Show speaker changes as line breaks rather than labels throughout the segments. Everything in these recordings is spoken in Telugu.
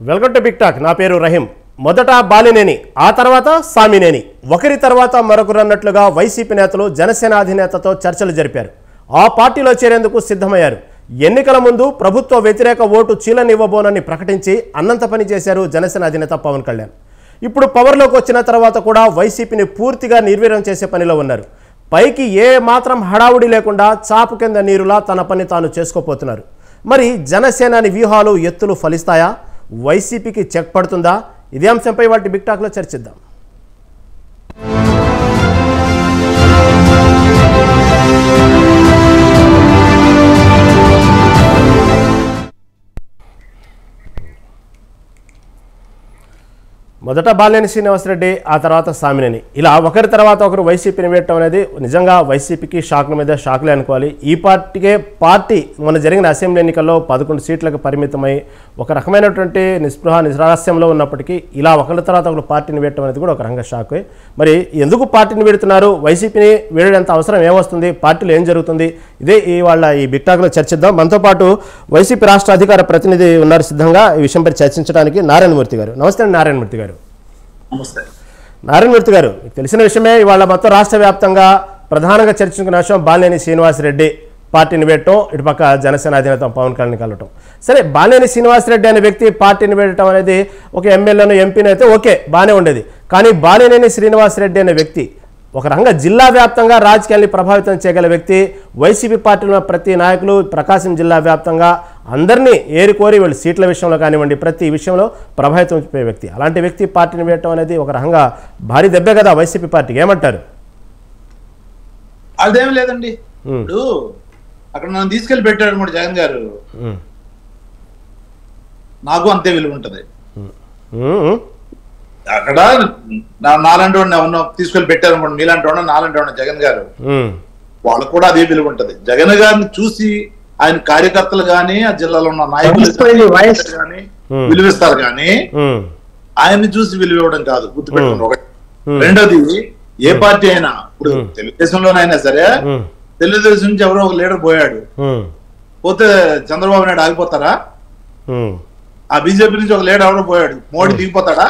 Welcome to big talk. నా పేరు రహీం. మొదట బాలినేని, ఆ తర్వాత సామినేని, ఒకరి తర్వాత మరొకరు అన్నట్లుగా వైసీపీ నేతలు జనసేన అధినేతతో చర్చలు జరిపారు. ఆ పార్టీలో చేరేందుకు సిద్ధమయ్యారు. ఎన్నికల ముందు ప్రభుత్వ వ్యతిరేక ఓటు చీలనివ్వబోనని ప్రకటించి అన్నంత పని చేశారు జనసేన అధినేత పవన్ కళ్యాణ్. ఇప్పుడు పవర్లోకి వచ్చిన తర్వాత కూడా వైసీపీని పూర్తిగా నిర్వీర్యం చేసే పనిలో ఉన్నారు. పైకి ఏ మాత్రం హడావుడి లేకుండా చాపు కింద నీరులా తన పని తాను చేసుకోపోతున్నారు. మరి జనసేనాని వ్యూహాలు ఎత్తులు ఫలిస్తాయా? వైసీపీకి చెక్ పడుతుందా? ఇదే అంశంపై వాటి బిగ్ టాక్లో చర్చిద్దాం. మొదట బాలినేని శ్రీనివాసరెడ్డి, ఆ తర్వాత సామినేని, ఇలా ఒకరి తర్వాత ఒకరు వైసీపీని వేయటం అనేది నిజంగా వైసీపీకి షాక్ల మీద షాక్లే అనుకోవాలి. ఈ పార్టీ మొన్న జరిగిన అసెంబ్లీ ఎన్నికల్లో 11 సీట్లకు పరిమితమై ఒక రకమైనటువంటి నిరాస్యంలో ఉన్నప్పటికీ ఇలా ఒకరి తర్వాత ఒకరు పార్టీని వేయటం అనేది కూడా ఒక రకంగా షాక్. మరి ఎందుకు పార్టీని వీడుతున్నారు? వైసీపీని వీడేంత అవసరం ఏమొస్తుంది? పార్టీలో ఏం జరుగుతుంది? ఇదే ఇవాళ ఈ బిగ్ టాక్లో చర్చిద్దాం. మనతో పాటు వైసీపీ రాష్ట్ర అధికార ప్రతినిధి ఉన్నారు సిద్ధంగా ఈ విషయంపై చర్చించడానికి. నారాయణమూర్తి గారు, నమస్తే అండి. నారాయణమూర్తి గారు, నారాయణమూర్తి గారు, మీకు తెలిసిన విషయమే, ఇవాళ మొత్తం రాష్ట్ర వ్యాప్తంగా ప్రధానంగా చర్చించుకున్న విషయం బాలినేని శ్రీనివాసరెడ్డి పార్టీని వేయటం, ఇటుపక్క జనసేన అధినేత పవన్ కళ్యాణ్ కలవటం. సరే, బాలినేని శ్రీనివాసరెడ్డి అనే వ్యక్తి పార్టీని వేయటం అనేది ఒక ఎమ్మెల్యేను ఎంపీని అయితే ఓకే, బాగానే ఉండేది. కానీ బాలినేని శ్రీనివాసరెడ్డి అనే వ్యక్తి ఒక రకంగా జిల్లా వ్యాప్తంగా రాజకీయాన్ని ప్రభావితం చేయగల వ్యక్తి. వైసీపీ పార్టీలో ప్రతి నాయకులు ప్రకాశం జిల్లా వ్యాప్తంగా అందరినీ ఏరికోరి వీళ్ళు సీట్ల విషయంలో కానివ్వండి ప్రతి విషయంలో ప్రభావితం చూపే వ్యక్తి. అలాంటి వ్యక్తి పార్టీని వేయటం అనేది ఒక రకంగా భారీ దెబ్బే కదా వైసీపీ పార్టీకి. ఏమంటారు?
అదేం లేదండి, ఇప్పుడు అక్కడ నన్ను తీసుకెళ్లి పెట్టాడు కూడా జగన్ గారు, నాకు అంతే విలువ ఉంటది. అక్కడ నాలాంటి వాడిని తీసుకెళ్లి పెట్టారు అనుకోండి, మీలాంటి వాడిని నాలాంటి వాడిని జగన్ గారు, వాళ్ళకు కూడా అదే విలువ ఉంటది. జగన్ గారిని చూసి ఆయన కార్యకర్తలు గాని ఆ జిల్లాలో ఉన్న నాయకులు గాని విలువిస్తారు కానీ ఆయన్ని చూసి విలువ ఇవ్వడం కాదు, గుర్తుపెట్టుకోండి. ఒకటి. రెండోది, ఏ పార్టీ అయినా, ఇప్పుడు తెలుగుదేశంలోనైనా సరే, తెలుగుదేశం నుంచి ఎవరో ఒక లీడర్ పోయాడు, పోతే చంద్రబాబు నాయుడు ఆగిపోతారా? ఆ బీజేపీ నుంచి ఒక లీడర్ ఎవరో పోయాడు, మోడీ దిగిపోతాడా?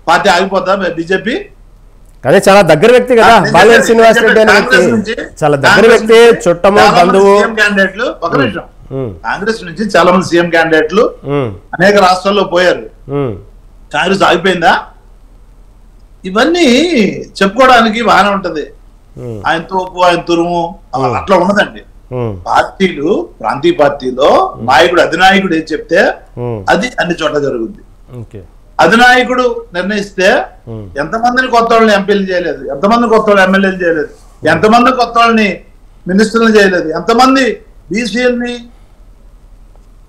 పార్టీ ఆగిపోతా బీజేపీ?
అదే చాలా దగ్గర వ్యక్తి కదా బాలినేని శ్రీనివాసరెడ్డి అనే వ్యక్తి, చాలా దగ్గర వ్యక్తి, చుట్టము, బంధువు.
క్యాండిడేట్లు, ఒక నిమిషం, కాంగ్రెస్ నుంచి చాలా మంది సీఎం క్యాండిడేట్లు అనేక రాష్ట్రాల్లో పోయారు. కాంగ్రెస్ ఆగిపోయిందా? ఇవన్నీ చెప్పుకోవడానికి బాగానే ఉంటది. ఆయన తోపు, ఆయన తురుము, అట్లా ఉండదండి. పార్టీలు, ప్రాంతీయ పార్టీలో నాయకుడు, అధినాయకుడు ఏం చెప్తే అది అన్ని చోట్ల జరుగుద్ది. అధినాయకుడు నిర్ణయిస్తే ఎంతమందిని కొత్త వాళ్ళని ఎంపీలు చేయలేదు, ఎంతమంది కొత్త వాళ్ళు ఎమ్మెల్యేలు చేయలేదు, ఎంతమంది కొత్త వాళ్ళని మినిస్టర్లు చేయలేదు, ఎంతమంది బీసీలని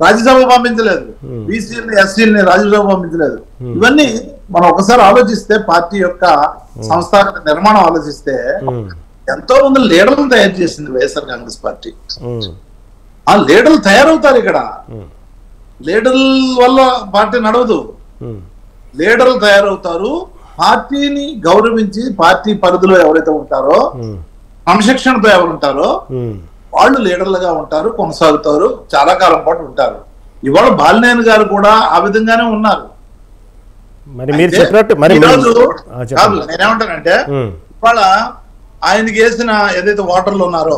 రాజ్యసభ పంపించలేదు, బీసీలని ఎస్సీలని రాజ్యసభ పంపించలేదు. ఇవన్నీ మనం ఒకసారి ఆలోచిస్తే, పార్టీ యొక్క సంస్థాగత నిర్మాణం ఆలోచిస్తే, ఎంతో మంది లీడర్లను తయారు చేసింది వైఎస్ఆర్ కాంగ్రెస్ పార్టీ. ఆ లీడర్లు తయారవుతారు. ఇక్కడ లీడర్ల వల్ల పార్టీ నడవదు. లీడర్లు తయారవుతారు. పార్టీని గౌరవించి పార్టీ పరిధిలో ఎవరైతే ఉంటారో, క్రమశిక్షణతో ఎవరు ఉంటారో వాళ్ళు లీడర్లుగా ఉంటారు, కొనసాగుతారు, చాలా కాలం పాటు ఉంటారు. ఇవాళ బాలినేని గారు కూడా ఆ విధంగానే ఉన్నారు. నేనేమంటానంటే, ఇవాళ ఆయనకి వేసిన ఏదైతే ఓటర్లు ఉన్నారో,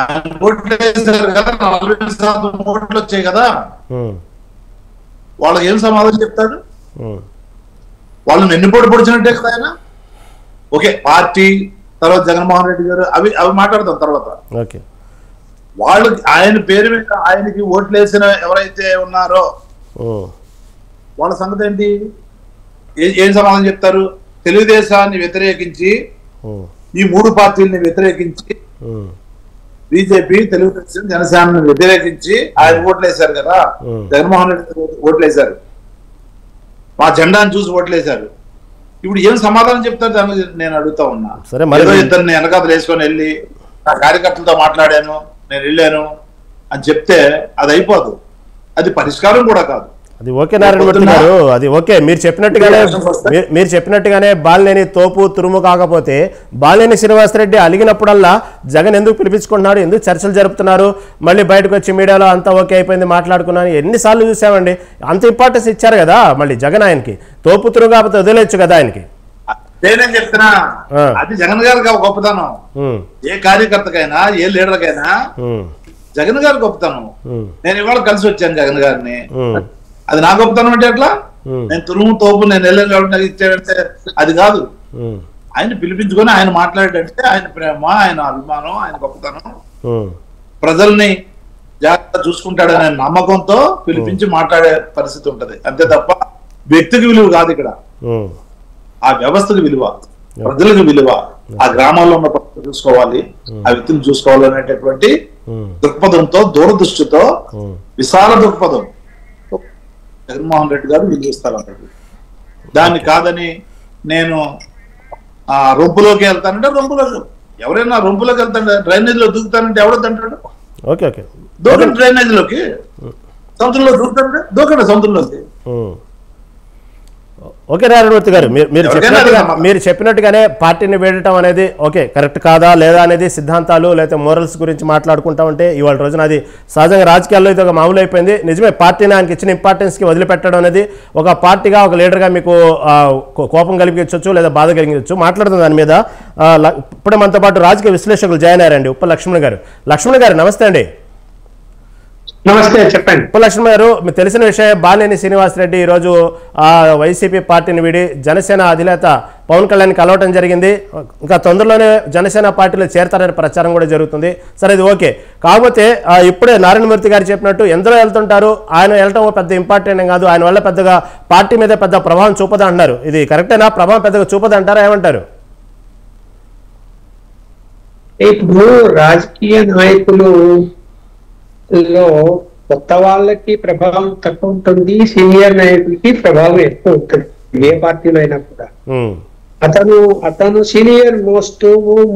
ఆయన ఓట్లు వేసారు కదా, 40% ఓట్లు వచ్చాయి కదా, వాళ్ళకి ఏం సమాధానం చెప్తాడు? వాళ్ళని ఎన్నిపోటు పొడిచినట్టే కదా ఆయన. ఓకే, పార్టీ తర్వాత జగన్మోహన్ రెడ్డి గారు అవి మాట్లాడతాం తర్వాత. వాళ్ళు ఆయన పేరు మీద ఆయనకి ఓట్లు వేసిన ఎవరైతే ఉన్నారో వాళ్ళ సంగతి ఏంటి? ఏం సమాధానం చెప్తారు? తెలుగుదేశాన్ని వ్యతిరేకించి, ఈ 3 పార్టీలని వ్యతిరేకించి, బీజేపీ, తెలుగుదేశం, జనసేనను వ్యతిరేకించి ఆయన ఓట్లు వేశారు కదా, జగన్మోహన్ రెడ్డి ఓట్లు వేశారు, మా జెండాను చూసి ఓట్లు వేశారు. ఇప్పుడు ఏం సమాధానం చెప్తారు దాన్ని నేను అడుగుతా ఉన్నా. ఏదో ఇద్దరిని వెనకాతలు వేసుకొని వెళ్ళి నా కార్యకర్తలతో మాట్లాడాను, నేను వెళ్ళాను అని చెప్తే అది అయిపోదు. అది పరిష్కారం కూడా కాదు.
అది ఓకే నారాయణమూర్తి గారు, అది ఓకే. మీరు చెప్పినట్టుగానే బాలినేని తోపు తురుము కాకపోతే బాలినేని శ్రీనివాసరెడ్డి అలిగినప్పుడల్లా జగన్ ఎందుకు పిలిపించుకుంటున్నారు, ఎందుకు చర్చలు జరుపుతున్నారు, మళ్ళీ బయటకు వచ్చి మీడియాలో అంతా ఓకే అయిపోయింది మాట్లాడుకున్నాను ఎన్నిసార్లు చూసామండి. అంత ఇంపార్టెన్స్ ఇచ్చారు కదా మళ్ళీ జగన్ ఆయనకి. తోపు తురుము కాకపోతే వదిలేయచ్చు కదా ఆయనకి.
నేనేం చెప్తున్నా, అది జగన్ గారి గొప్పతనం. ఏ కార్యకర్తకైనా ఏ లీడర్కైనా జగన్ గారి గొప్పతనం. నేను ఇవాళ కలిసి వచ్చాను జగన్ గారిని, అది నా గొప్పతనం అంటే ఎట్లా? నేను తురుము తోపు నేను వెళ్ళాను కాబట్టి నాకు ఇచ్చాడంటే అది కాదు. ఆయన పిలిపించుకొని ఆయన మాట్లాడాడంటే ఆయన ప్రేమ, ఆయన అభిమానం, ఆయన గొప్పతనం. ప్రజల్ని జాగ్రత్త చూసుకుంటాడనే నమ్మకంతో పిలిపించి మాట్లాడే పరిస్థితి ఉంటది. అంతే తప్ప వ్యక్తికి విలువ కాదు ఇక్కడ, ఆ వ్యవస్థకు విలువ, ప్రజలకు విలువ, ఆ గ్రామాల్లో ఉన్న ప్రజలు చూసుకోవాలి, ఆ వ్యక్తిని చూసుకోవాలి అనేటటువంటి దృక్పథంతో, దూరదృష్టితో, విశాల దృక్పథం జగన్మోహన్ రెడ్డి గారు విలువిస్తారు. దాన్ని కాదని నేను ఆ రొంపులోకి వెళ్తానంటే ఎవరైనా రొంపులోకి వెళ్తాడు, డ్రైనేజ్ లో దూకుతానంటే ఎవడొద్దంటాడు? దూకండి డ్రైనేజ్ లోకి, సముద్రంలో దూకుతానంటే దూకండి సముద్రంలోకి.
ఓకే నారాయణమూర్తి గారు, మీరు చెప్పినట్టుగానే పార్టీని వేడటం అనేది ఓకే కరెక్ట్ కాదా లేదా అనేది సిద్ధాంతాలు లేదా మోరల్స్ గురించి మాట్లాడుకుంటా ఉంటే ఇవాళ రోజున అది సహజంగా రాజకీయాల్లో ఇది ఒక మామూలు అయిపోయింది. నిజమే, పార్టీని ఆయనకి ఇచ్చిన ఇంపార్టెన్స్కి వదిలిపెట్టడం అనేది ఒక పార్టీగా ఒక లీడర్గా మీకు కోపం కలిగించవచ్చు లేదా బాధ కలిగించవచ్చు. మాట్లాడుతుంది దాని మీద. ఇప్పుడే మనతో పాటు రాజకీయ విశ్లేషకులు జాయిన్ అయ్యారండి. ఉప్ప లక్ష్మణ్ గారు. లక్ష్మణ్ గారు నమస్తే అండి.
నమస్తే, చెప్పండి.
ఉపలక్ష్మి గారు, మీకు తెలిసిన విషయం బాలినేని శ్రీనివాసరెడ్డి ఈరోజు వైసీపీ పార్టీని వీడి జనసేన అధినేత పవన్ కళ్యాణ్ కలవటం జరిగింది. ఇంకా తొందరలోనే జనసేన పార్టీలో చేరతారనే ప్రచారం కూడా జరుగుతుంది. సరే, ఇది ఓకే. కాకపోతే ఇప్పుడే నారాయణమూర్తి గారు చెప్పినట్టు ఎందరో వెళ్తుంటారు, ఆయన వెళ్ళటం పెద్ద ఇంపార్టెంట్ కాదు, ఆయన వల్ల పెద్దగా పార్టీ మీద పెద్ద ప్రభావం చూపదా అంటున్నారు. ఇది కరెక్టేనా? ప్రభావం పెద్దగా చూపదంటారా, ఏమంటారు?
ఇప్పుడు రాజకీయ నాయకులు లో కొత్త వాళ్ళకి ప్రభావం తక్కువ ఉంటుంది, సీనియర్ నాయకులకి ప్రభావం ఎక్కువ ఉంటుంది. ఏ పార్టీలో అయినా కూడా అతను సీనియర్ మోస్ట్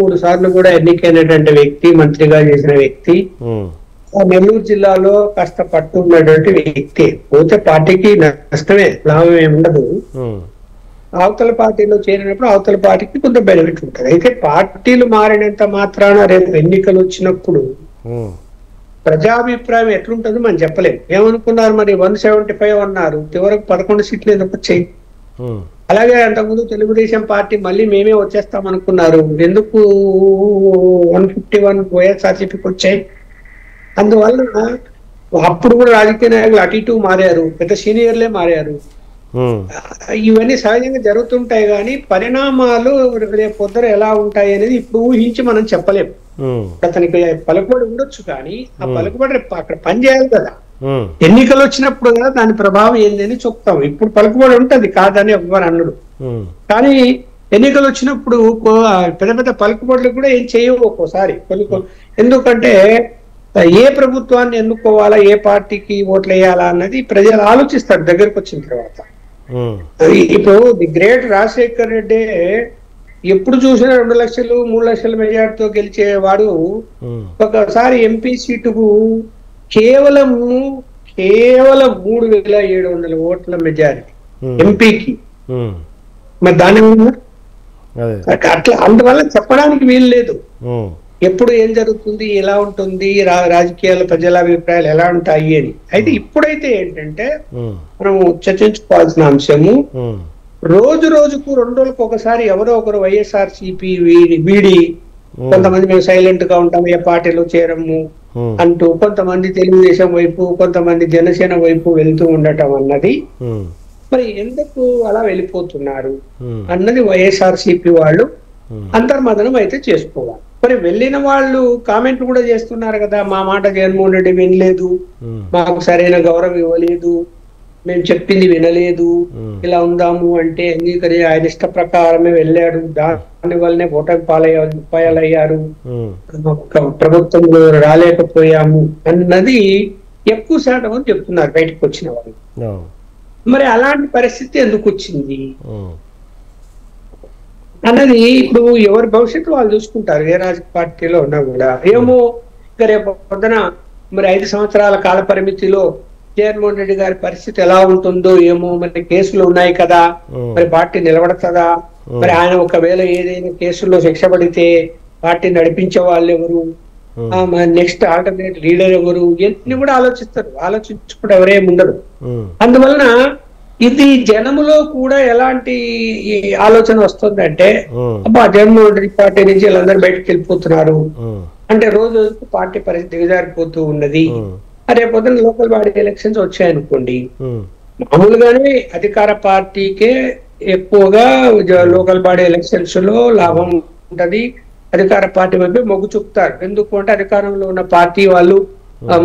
3 సార్లు కూడా ఎన్నికైనటువంటి వ్యక్తి, మంత్రిగా చేసిన వ్యక్తి, నెల్లూరు జిల్లాలో కాస్త పట్టు ఉన్నటువంటి వ్యక్తి. పోతే పార్టీకి నష్టమే, లాభం ఏమి ఉండదు. అవతల పార్టీలో చేరినప్పుడు అవతల పార్టీకి కొంత బెనిఫిట్ ఉంటుంది. అయితే పార్టీలు మారినంత మాత్రాన రేపు ఎన్నికలు వచ్చినప్పుడు ప్రజాభిప్రాయం ఎట్లుంటుందో మనం చెప్పలేము. ఏమనుకున్నారు మరి 175 అన్నారు, చివరకు 11 సీట్లు ఎందుకు వచ్చాయి? అలాగే అంతకుముందు తెలుగుదేశం పార్టీ మళ్ళీ మేమే వచ్చేస్తాం అనుకున్నారు, ఎందుకు 151 వైఎస్ఆర్సీపీకి వచ్చాయి? అందువల్ల అప్పుడు కూడా రాజకీయ నాయకులు అటు ఇటు మారారు, పెద్ద సీనియర్లే మారారు. ఇవన్నీ సహజంగా జరుగుతుంటాయి, కానీ పరిణామాలు రేపు పొద్దున ఎలా ఉంటాయి అనేది ఇప్పుడు ఊహించి మనం చెప్పలేము. అతనికి పలుకుబడి ఉండొచ్చు, కానీ ఆ పలుకుబడి అక్కడ పనిచేయాలి కదా. ఎన్నికలు వచ్చినప్పుడు కదా దాని ప్రభావం ఏందని చెప్తాం. ఇప్పుడు పలుకుబడి ఉంటది, కాదని ఎవ్వరు అన్నాడు. కానీ ఎన్నికలు వచ్చినప్పుడు పెద్ద పెద్ద పలుకుబడులు కూడా ఏం చేయవు ఒక్కోసారి. ఎందుకంటే ఏ ప్రభుత్వాన్ని ఎన్నుకోవాలా, ఏ పార్టీకి ఓట్లు వేయాలా అన్నది ప్రజలు ఆలోచిస్తారు దగ్గరకు వచ్చిన తర్వాత. ఇప్పుడు ది గ్రేట్ రాజశేఖర్ రెడ్డి ఎప్పుడు చూసినా 2 లక్షలు 3 లక్షల మెజార్టీతో గెలిచేవాడు. ఒకసారి ఎంపీ సీటుకు కేవలం 3,700 ఓట్ల మెజారిటీ ఎంపీకి. మరి దాని అట్లా అందువల్ల చెప్పడానికి వీలు లేదు ఎప్పుడు ఏం జరుగుతుంది, ఎలా ఉంటుంది, రాజకీయాల ప్రజల అభిప్రాయాలు ఎలా ఉంటాయి అని. అయితే ఇప్పుడైతే ఏంటంటే మనం చర్చించుకోవాల్సిన అంశము, రోజు రోజుకు 2 రోజులకు ఒకసారి ఎవరో ఒకరు వైఎస్ఆర్సీపీ వీడి కొంతమంది మేము సైలెంట్ గా ఉంటాము, ఏ పార్టీలో చేరము అంటూ కొంతమంది తెలుగుదేశం వైపు, కొంతమంది జనసేన వైపు వెళ్తూ ఉండటం అన్నది మరి ఎందుకు అలా వెళ్ళిపోతున్నారు అన్నది వైఎస్ఆర్సీపీ వాళ్ళు అంతర్మదనం అయితే చేసుకోవాలి. మరి వెళ్ళిన వాళ్ళు కామెంట్లు కూడా చేస్తున్నారు కదా, మా మాట జగన్మోహన్ రెడ్డి వినలేదు, మాకు సరైన గౌరవం ఇవ్వలేదు, మేము చెప్పింది వినలేదు, ఇలా ఉందాము అంటే ఎందుకని ఆయన ఇష్ట ప్రకారమే వెళ్ళాడు, దాని వల్లనే ఓటమి పాలయ్యారు, ప్రభుత్వంలో రాలేకపోయాము అన్నది ఎక్కువ శాతం అని చెప్తున్నారు బయటకు వచ్చిన వాళ్ళు. మరి అలాంటి పరిస్థితి ఎందుకు వచ్చింది అన్నది ఇప్పుడు ఎవరి భవిష్యత్తు వాళ్ళు చూసుకుంటారు. ఏ రాజకీయ పార్టీలో ఉన్నా కూడా ఏమో ఇంకా రేపు పొద్దున మరి 5 సంవత్సరాల కాల పరిమితిలో జగన్మోహన్ రెడ్డి గారి పరిస్థితి ఎలా ఉంటుందో ఏమో, మరి కేసులు ఉన్నాయి కదా, మరి పార్టీ నిలబడతదా, మరి ఆయన ఒకవేళ ఏదైనా కేసుల్లో శిక్ష పడితే పార్టీ నడిపించే వాళ్ళు ఎవరు, నెక్స్ట్ ఆల్టర్నేట్ లీడర్ ఎవరు, ఇవన్నీ కూడా ఆలోచిస్తారు. ఆలోచించుకుంటే ఎవరేం ఉండరు. అందువలన ఇది జనములో కూడా ఎలాంటి ఆలోచన వస్తుందంటే, అబ్బా జగన్మోహన్ రెడ్డి పార్టీ నుంచి వీళ్ళందరూ బయటకు వెళ్ళిపోతున్నారు అంటే రోజు రోజుకు పార్టీ పరిస్థితి దిగజారిపోతూ ఉన్నది. రేపొద్దున లోకల్ బాడీ ఎలక్షన్స్ వచ్చాయనుకోండి, మామూలుగానే అధికార పార్టీకే ఎక్కువగా లోకల్ బాడీ ఎలక్షన్స్ లో లాభం ఉంటది. అధికార పార్టీ వైపు మొగ్గు చూపుతారు. ఎందుకంటే అధికారంలో ఉన్న పార్టీ వాళ్ళు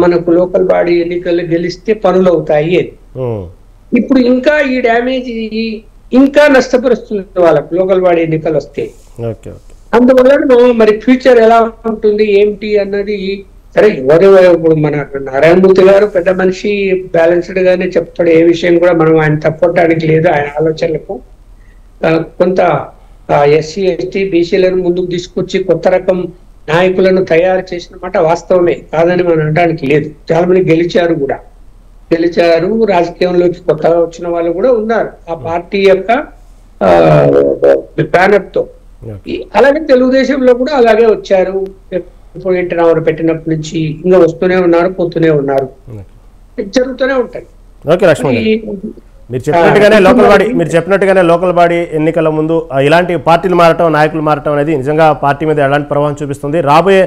మనకు లోకల్ బాడీ ఎన్నికలు గెలిస్తే పనులు అవుతాయి. ఇప్పుడు ఇంకా ఈ డ్యామేజ్ ఇంకా నష్టపరుస్తుంది వాళ్ళకు లోకల్ బాడీ ఎన్నికలు వస్తే. అందువల్ల మరి ఫ్యూచర్ ఎలా ఉంటుంది ఏమిటి అన్నది సరే ఇప్పుడు మన నారాయణమూర్తి గారు పెద్ద మనిషి, బ్యాలెన్స్డ్ గానే చెప్తాడు. ఏ విషయం కూడా మనం ఆయన తప్పడానికి లేదు. ఆయన ఆలోచనలకు కొంత ఎస్సీ ఎస్టీ బీసీలను ముందుకు తీసుకొచ్చి కొత్త రకం నాయకులను తయారు చేసిన మాట వాస్తవమే, కాదని మనం అనడానికి లేదు. చాలా మంది గెలిచారు, రాజకీయంలోకి కొత్తగా వచ్చిన వాళ్ళు కూడా ఉన్నారు ఆ పార్టీ యొక్క బ్యానర్ తో. అలాగే తెలుగుదేశంలో కూడా అలాగే వచ్చారు. ఇప్పుడు ఎన్టీ రామారావు పెట్టినప్పటి నుంచి ఇంకా వస్తూనే ఉన్నారు, పోతూనే ఉన్నారు, జరుగుతూనే ఉంటాయి.
ఓకే లక్ష్మణ్, మీరు చెప్పినట్టుగానే లోకల్ బాడీ ఎన్నికల ముందు ఇలాంటి పార్టీలు మారటం, నాయకులు మారటం అనేది నిజంగా పార్టీ మీద ఎలాంటి ప్రభావం చూపిస్తుంది, రాబోయే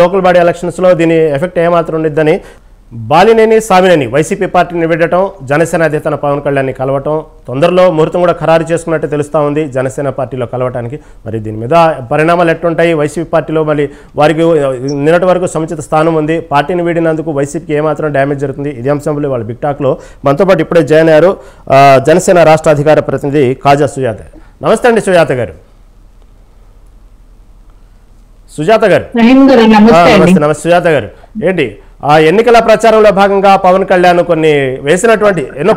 లోకల్ బాడీ ఎలక్షన్స్లో దీని ఎఫెక్ట్ ఏమాత్రం ఉండిద్దని బాలినేని సామినేని వైసీపీ పార్టీని విడటం, జనసేన అధినేత పవన్ కళ్యాణ్ని కలవటం, తొందరలో ముహూర్తం కూడా ఖరారు చేసుకున్నట్టు తెలుస్తూ ఉంది జనసేన పార్టీలో కలవటానికి. మరి దీని మీద పరిణామాలు ఎట్లుంటాయి? వైసీపీ పార్టీలో మళ్ళీ వారికి నిన్నటి వరకు సముచిత స్థానం ఉంది, పార్టీని వీడినందుకు వైసీపీకి ఏమాత్రం డ్యామేజ్ జరుగుతుంది? ఇదే అంశంలో వాళ్ళ బిగ్ టాక్లో మనతో పాటు ఇప్పుడే జాయిన్ అయ్యారు జనసేన రాష్ట్ర అధికార ప్రతినిధి కాజా సుజాత. నమస్తే అండి సుజాత గారు. నమస్తే సుజాత గారు. ఏంటి ఆ ఎన్నికల ప్రచారంలో భాగంగా పవన్ కళ్యాణ్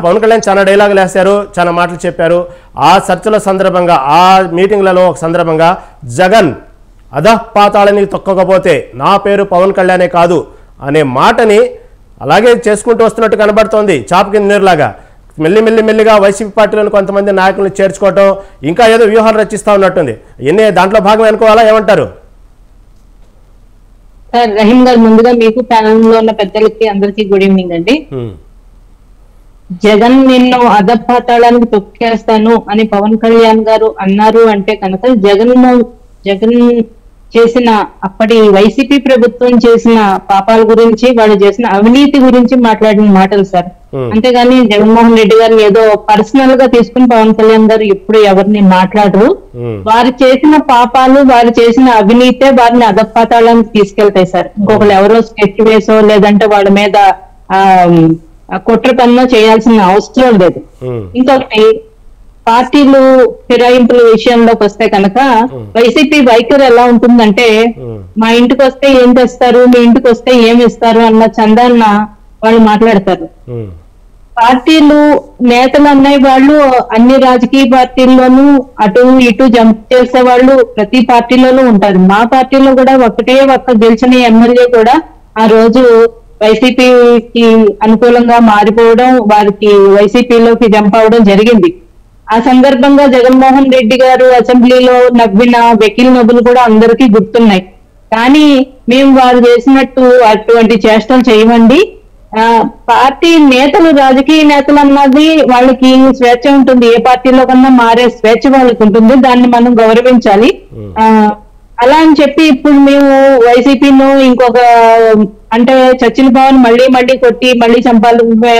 పవన్ కళ్యాణ్ చాలా డైలాగులు వేశారు, చాలా మాటలు చెప్పారు. ఆ చర్చల సందర్భంగా, ఆ మీటింగ్లలో ఒక సందర్భంగా జగన్ అధపాతాళానికి తొక్కకపోతే నా పేరు పవన్ కళ్యాణే కాదు అనే మాటని అలాగే చేసుకుంటూ వస్తున్నట్టు కనబడుతోంది. చాప కింద నీరులాగా మెల్లిగా వైసీపీ పార్టీలోని కొంతమంది నాయకులను చేర్చుకోవటం, ఇంకా ఏదో వ్యూహాలు రచిస్తూ ఉన్నట్టుంది. దాంట్లో భాగం అనుకోవాలా, ఏమంటారు?
సార్ రహీం గారు, ముందుగా మీకు ప్యానల్ లో ఉన్న పెద్దలకి అందరికీ గుడ్ ఈవినింగ్ అండి. జగన్ నిన్ను అధపాతాళానికి తొక్కేస్తాను అని పవన్ కళ్యాణ్ గారు అన్నారు అంటే కనుక జగన్ చేసిన అప్పటి వైసీపీ ప్రభుత్వం చేసిన పాపాల గురించి, వాళ్ళు చేసిన అవినీతి గురించి మాట్లాడిన మాటలు సార్. అంతేగాని జగన్మోహన్ రెడ్డి గారిని ఏదో పర్సనల్ గా తీసుకుని పవన్ కళ్యాణ్ గారు ఎప్పుడు ఎవరిని మాట్లాడరు. వారు చేసిన పాపాలు, వారు చేసిన అవినీతే వారిని అధపాతాళానికి తీసుకెళ్తాయి సార్. ఇంకొకరు ఎవరో స్కెచ్ వేసో లేదంటే వాళ్ళ మీద కుట్ర పన్నో చేయాల్సిన అవసరం లేదు. ఇంకొకటి, పార్టీలు ఫిరాయింపుల విషయంలోకి వస్తే కనుక వైసీపీ వైఖరి ఎలా ఉంటుందంటే, మా ఇంటికి వస్తే ఏం తెస్తారు, మీ ఇంటికి వస్తే ఏమి ఇస్తారు అన్న చందాన్న వాళ్ళు మాట్లాడతారు. పార్టీలు నేతలు అన్నయ్య వాళ్ళు అన్ని రాజకీయ పార్టీల్లోనూ అటు ఇటు జంప్ చేసే వాళ్ళు ప్రతి పార్టీలోనూ ఉంటారు. మా పార్టీలో కూడా ఒక్క గెలిచిన ఎమ్మెల్యే కూడా ఆ రోజు వైసీపీకి అనుకూలంగా మారిపోవడం, వారికి వైసీపీలోకి జంప్ అవడం జరిగింది. ఆ సందర్భంగా జగన్మోహన్ రెడ్డి గారు అసెంబ్లీలో నవ్విన వెకిల్ నవ్వులు కూడా అందరికీ గుర్తున్నాయి. కానీ మేము వారు చేసినట్టు అటువంటి చేష్టలు చేయమండి. పార్టీ నేతలు, రాజకీయ నేతలు అన్నది వాళ్ళకి స్వేచ్ఛ ఉంటుంది, ఏ పార్టీలో కన్నా మారే స్వేచ్ఛ వాళ్ళకి ఉంటుంది, దాన్ని మనం గౌరవించాలి. అలా అని చెప్పి ఇప్పుడు మేము వైసీపీను ఇంకొక అంటే చచ్చిన పవన్ మళ్ళీ కొట్టి మళ్ళీ చంపాలి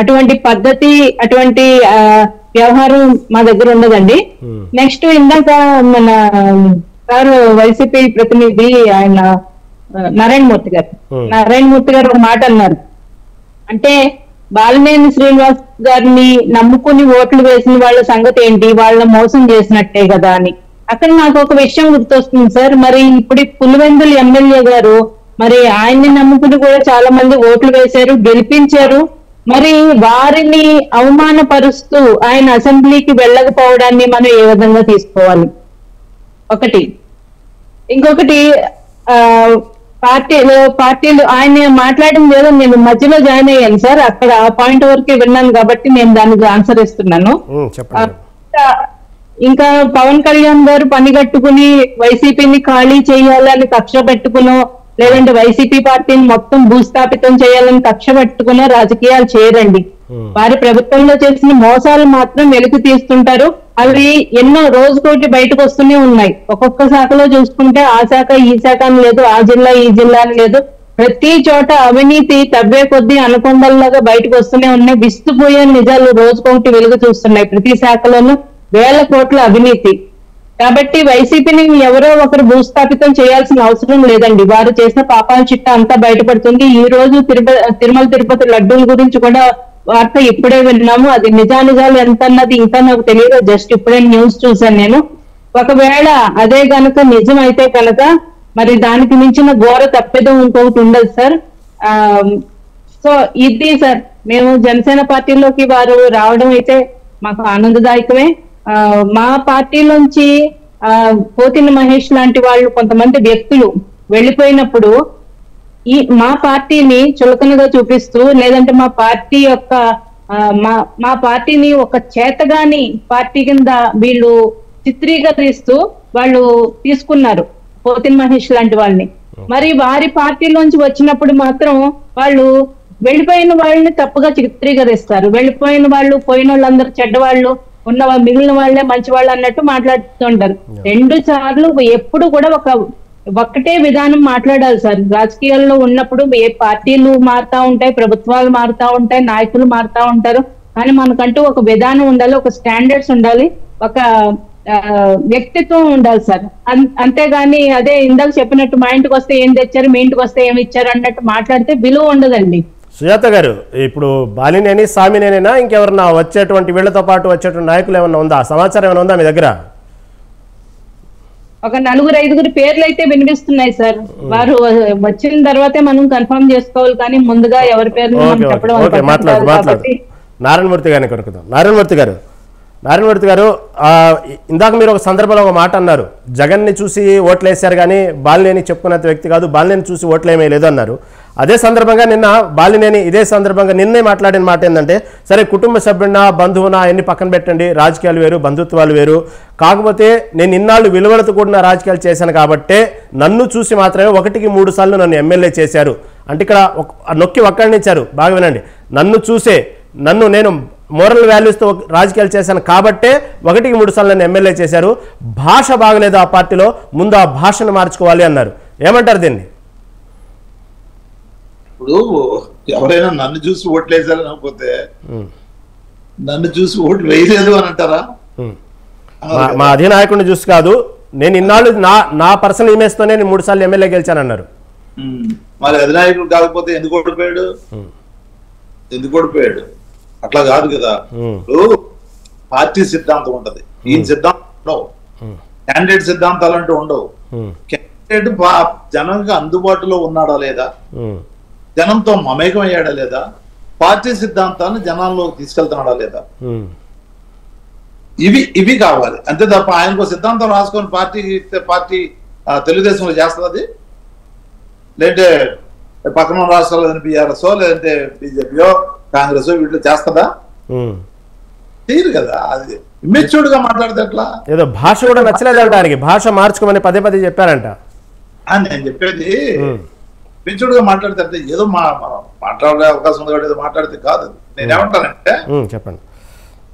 అటువంటి పద్ధతి, అటువంటి వ్యవహారం మా దగ్గర ఉండదండి. నెక్స్ట్ ఇందాక మన సార్ వైసీపీ ప్రతినిధి ఆయన నారాయణమూర్తి గారు ఒక మాట అన్నారు. అంటే బాలినేని శ్రీనివాస్ గారిని నమ్ముకుని ఓట్లు వేసిన వాళ్ళ సంగతి ఏంటి, వాళ్ళని మోసం చేసినట్టే కదా అని. అక్కడ నాకు ఒక విషయం గుర్తొస్తుంది సార్. మరి ఇప్పుడు పులివెందుల ఎమ్మెల్యే గారు మరి ఆయన్ని నమ్ముకుని కూడా చాలా మంది ఓట్లు వేశారు, గెలిపించారు. మరి వారిని అవమానపరుస్తూ ఆయన అసెంబ్లీకి వెళ్ళకపోవడాన్ని మనం ఏ విధంగా తీసుకోవాలి? ఒకటి. ఇంకొకటి, పార్టీలు ఆయన మాట్లాడింది ఏదో నేను మధ్యలో జాయిన్ అయ్యాను సార్, అక్కడ ఆ పాయింట్ వరకే విన్నాను కాబట్టి నేను దానికి ఆన్సర్ ఇస్తున్నాను. ఇంకా పవన్ కళ్యాణ్ గారు పని కట్టుకుని వైసీపీని ఖాళీ చేయాలని కక్ష పెట్టుకునో, లేదంటే వైసీపీ పార్టీని మొత్తం భూస్థాపితం చేయాలని కక్ష పెట్టుకునో రాజకీయాలు చేయరండి. వారి ప్రభుత్వంలో చేసిన మోసాలు మాత్రం వెలికి తీస్తుంటారు. అవి ఎన్నో రోజుకోటి బయటకు వస్తూనే ఉన్నాయి. ఒక్కొక్క శాఖలో చూసుకుంటే ఆ శాఖ ఈ శాఖ అని లేదు, ఆ జిల్లా ఈ జిల్లా అని లేదు, ప్రతి చోట అవినీతి తవ్వే కొద్దీ అనుకొండల్లాగా బయటకు వస్తూనే ఉన్నాయి. విస్తుపోయే నిజాలు రోజుకొకటి వెలుగు చూస్తున్నాయి. ప్రతి శాఖలోనూ వేల కోట్ల అవినీతి. కాబట్టి వైసీపీని ఎవరో ఒకరు భూస్థాపితం చేయాల్సిన అవసరం లేదండి. వారు చేసిన పాపాల చిట్ట అంతా బయటపడుతుంది. ఈ రోజు తిరుమల తిరుపతి లడ్డూల గురించి కూడా వార్త ఇప్పుడే విన్నాము. అది నిజానిజాలు ఎంత అన్నది ఇంకా నాకు తెలియదు, జస్ట్ ఇప్పుడే న్యూస్ చూసాను నేను. ఒకవేళ అదే గనక నిజం అయితే కనుక మరి దానికి మించిన ఘోర తప్పిదం ఇంకొకటి ఉండదు సార్. సో ఇది సార్, మేము జనసేన పార్టీలోకి వారు రావడం అయితే మాకు ఆనందదాయకమే. మా పార్టీలోంచి పోతిన మహేష్ లాంటి వాళ్ళు కొంతమంది వ్యక్తులు వెళ్ళిపోయినప్పుడు మా పార్టీని చులకనగా చూపిస్తూ, లేదంటే మా పార్టీ యొక్క మా పార్టీని ఒక చేతగాని పార్టీ కింద వీళ్ళు చిత్రీకరిస్తూ వాళ్ళు తీసుకున్నారు పోతిన మహేష్ లాంటి వాళ్ళని. మరి వారి పార్టీలోంచి వచ్చినప్పుడు మాత్రం వాళ్ళు వెళ్ళిపోయిన వాళ్ళని తప్పుగా చిత్రీకరిస్తారు. వెళ్ళిపోయిన వాళ్ళు, పోయిన వాళ్ళందరూ చెడ్డవాళ్ళు, మిగిలిన వాళ్ళే మంచి వాళ్ళు అన్నట్టు మాట్లాడుతుంటారు. 2 సార్లు ఎప్పుడు కూడా ఒక్కటే విధానం మాట్లాడాలి సార్. రాజకీయాల్లో ఉన్నప్పుడు ఏ పార్టీలు మారుతా ఉంటాయి, ప్రభుత్వాలు మారుతా ఉంటాయి, నాయకులు మారుతా ఉంటారు, కానీ మనకంటూ ఒక విధానం ఉండాలి, ఒక స్టాండర్డ్స్ ఉండాలి, ఒక వ్యక్తిత్వం ఉండాలి సార్. అంతేగాని అదే ఇందాక చెప్పినట్టు మా ఇంటికి వస్తే ఏం తెచ్చారు, మీ ఇంటికి వస్తే ఏమి ఇచ్చారు అన్నట్టు మాట్లాడితే విలువ ఉండదండి.
సుజాత గారు, ఇప్పుడు బాలినేని సామినేనేనా ఇంకెవరన్నా వచ్చేటువంటి వీళ్లతో పాటు వచ్చేటువంటి నాయకులు ఏమన్నా ఉందా, సమాచారం ఏమైనా ఉందా మీ దగ్గర?
ఒక 4-5 పేర్లు అయితే వినిపిస్తున్నాయి సార్. వారు వచ్చిన తర్వాతే మనం కన్ఫర్మ్ చేసుకోవాలి, కానీ ముందుగా ఎవరి పేర్లు
నారాయణమూర్తి గారిని కొనుక్కుందాం. నారాయణమూర్తి గారు, ఇందాక మీరు ఒక సందర్భంలో ఒక మాట అన్నారు, జగన్ని చూసి ఓట్లేశారు కానీ బాలినేని చెప్పుకున్నంత వ్యక్తి కాదు, బాలినేని చూసి ఓట్లేమీ లేదు అన్నారు. అదే సందర్భంగా నిన్న బాలినేని ఇదే సందర్భంగా నిన్నే మాట్లాడిన మాట ఏంటంటే, సరే కుటుంబ సభ్యుడినా బంధువునా అన్ని పక్కన పెట్టండి, రాజకీయాలు వేరు బంధుత్వాలు వేరు, కాకపోతే నేను ఇన్నాళ్ళు విలువలతో కూడిన రాజకీయాలు చేశాను కాబట్టే నన్ను చూసి మాత్రమే 1-3 సార్లు నన్ను ఎమ్మెల్యే చేశారు అంటే ఇక్కడ నొక్కి ఒక్కడినిచ్చారు. బాగా వినండి, నేను మోరల్ వాల్యూస్తో రాజకీయాలు చేశాను కాబట్టే 1-3 సార్లు నన్ను ఎమ్మెల్యే చేశారు. భాష బాగలేదు ఆ పార్టీలో, ముందు ఆ భాషను మార్చుకోవాలి అన్నారు. ఏమంటారు దీన్ని?
ఇప్పుడు ఎవరైనా నన్ను చూసి ఓట్లు వేసారు అనకపోతే నన్ను చూసి ఓట్లు వేయలేదు అని అంటారా?
మా అధినాయకుడిని చూసి కాదు, నేను ఇన్నాళ్ళు నా పర్సనల్ ఇమేజ్ తోనే 3 సార్లు ఎమ్మెల్యే గెలిచానన్నారు.
మరి అధినాయకుడు కాకపోతే ఎందుకు ఓడిపోయాడు? అట్లా కాదు కదా. ఇప్పుడు పార్టీ సిద్ధాంతం ఉంటది, ఈ సిద్ధాంతం ఉండవు, క్యాండిడేట్ సిద్ధాంతాలు అంటూ ఉండవు. క్యాండిడేట్ జనంగా అందుబాటులో ఉన్నాడా లేదా, జనంతో మమేకం అయ్యాడా లేదా, పార్టీ సిద్ధాంతాన్ని జనాల్లోకి తీసుకెళ్తున్నాడా లేదా, ఇవి కావాలి అంతే తప్ప ఆయనకు సిద్ధాంతం రాసుకొని పార్టీ తెలుగుదేశంలో చేస్తుంది, లేదంటే పక్కన రాష్ట్రాల్లో బీఆర్ఎస్ లేదంటే బీజేపీయో కాంగ్రెస్ వీటిలో చేస్తుందా? తీరు కదా. అది ఇమ్మెచ్యూర్డ్ గా మాట్లాడితే ఎట్లా?
ఏదో భాష కూడా నచ్చలేదంట ఆయనకి, భాష మార్చుకోమని పదే చెప్పారంట.
నేను చెప్పేది ఇమ్మెచ్యూర్డ్ గా మాట్లాడితే ఏదో మాట్లాడే అవకాశం ఉంది కాబట్టి ఏదో మాట్లాడితే కాదు. నేనేమంటానంటే
చెప్పండి,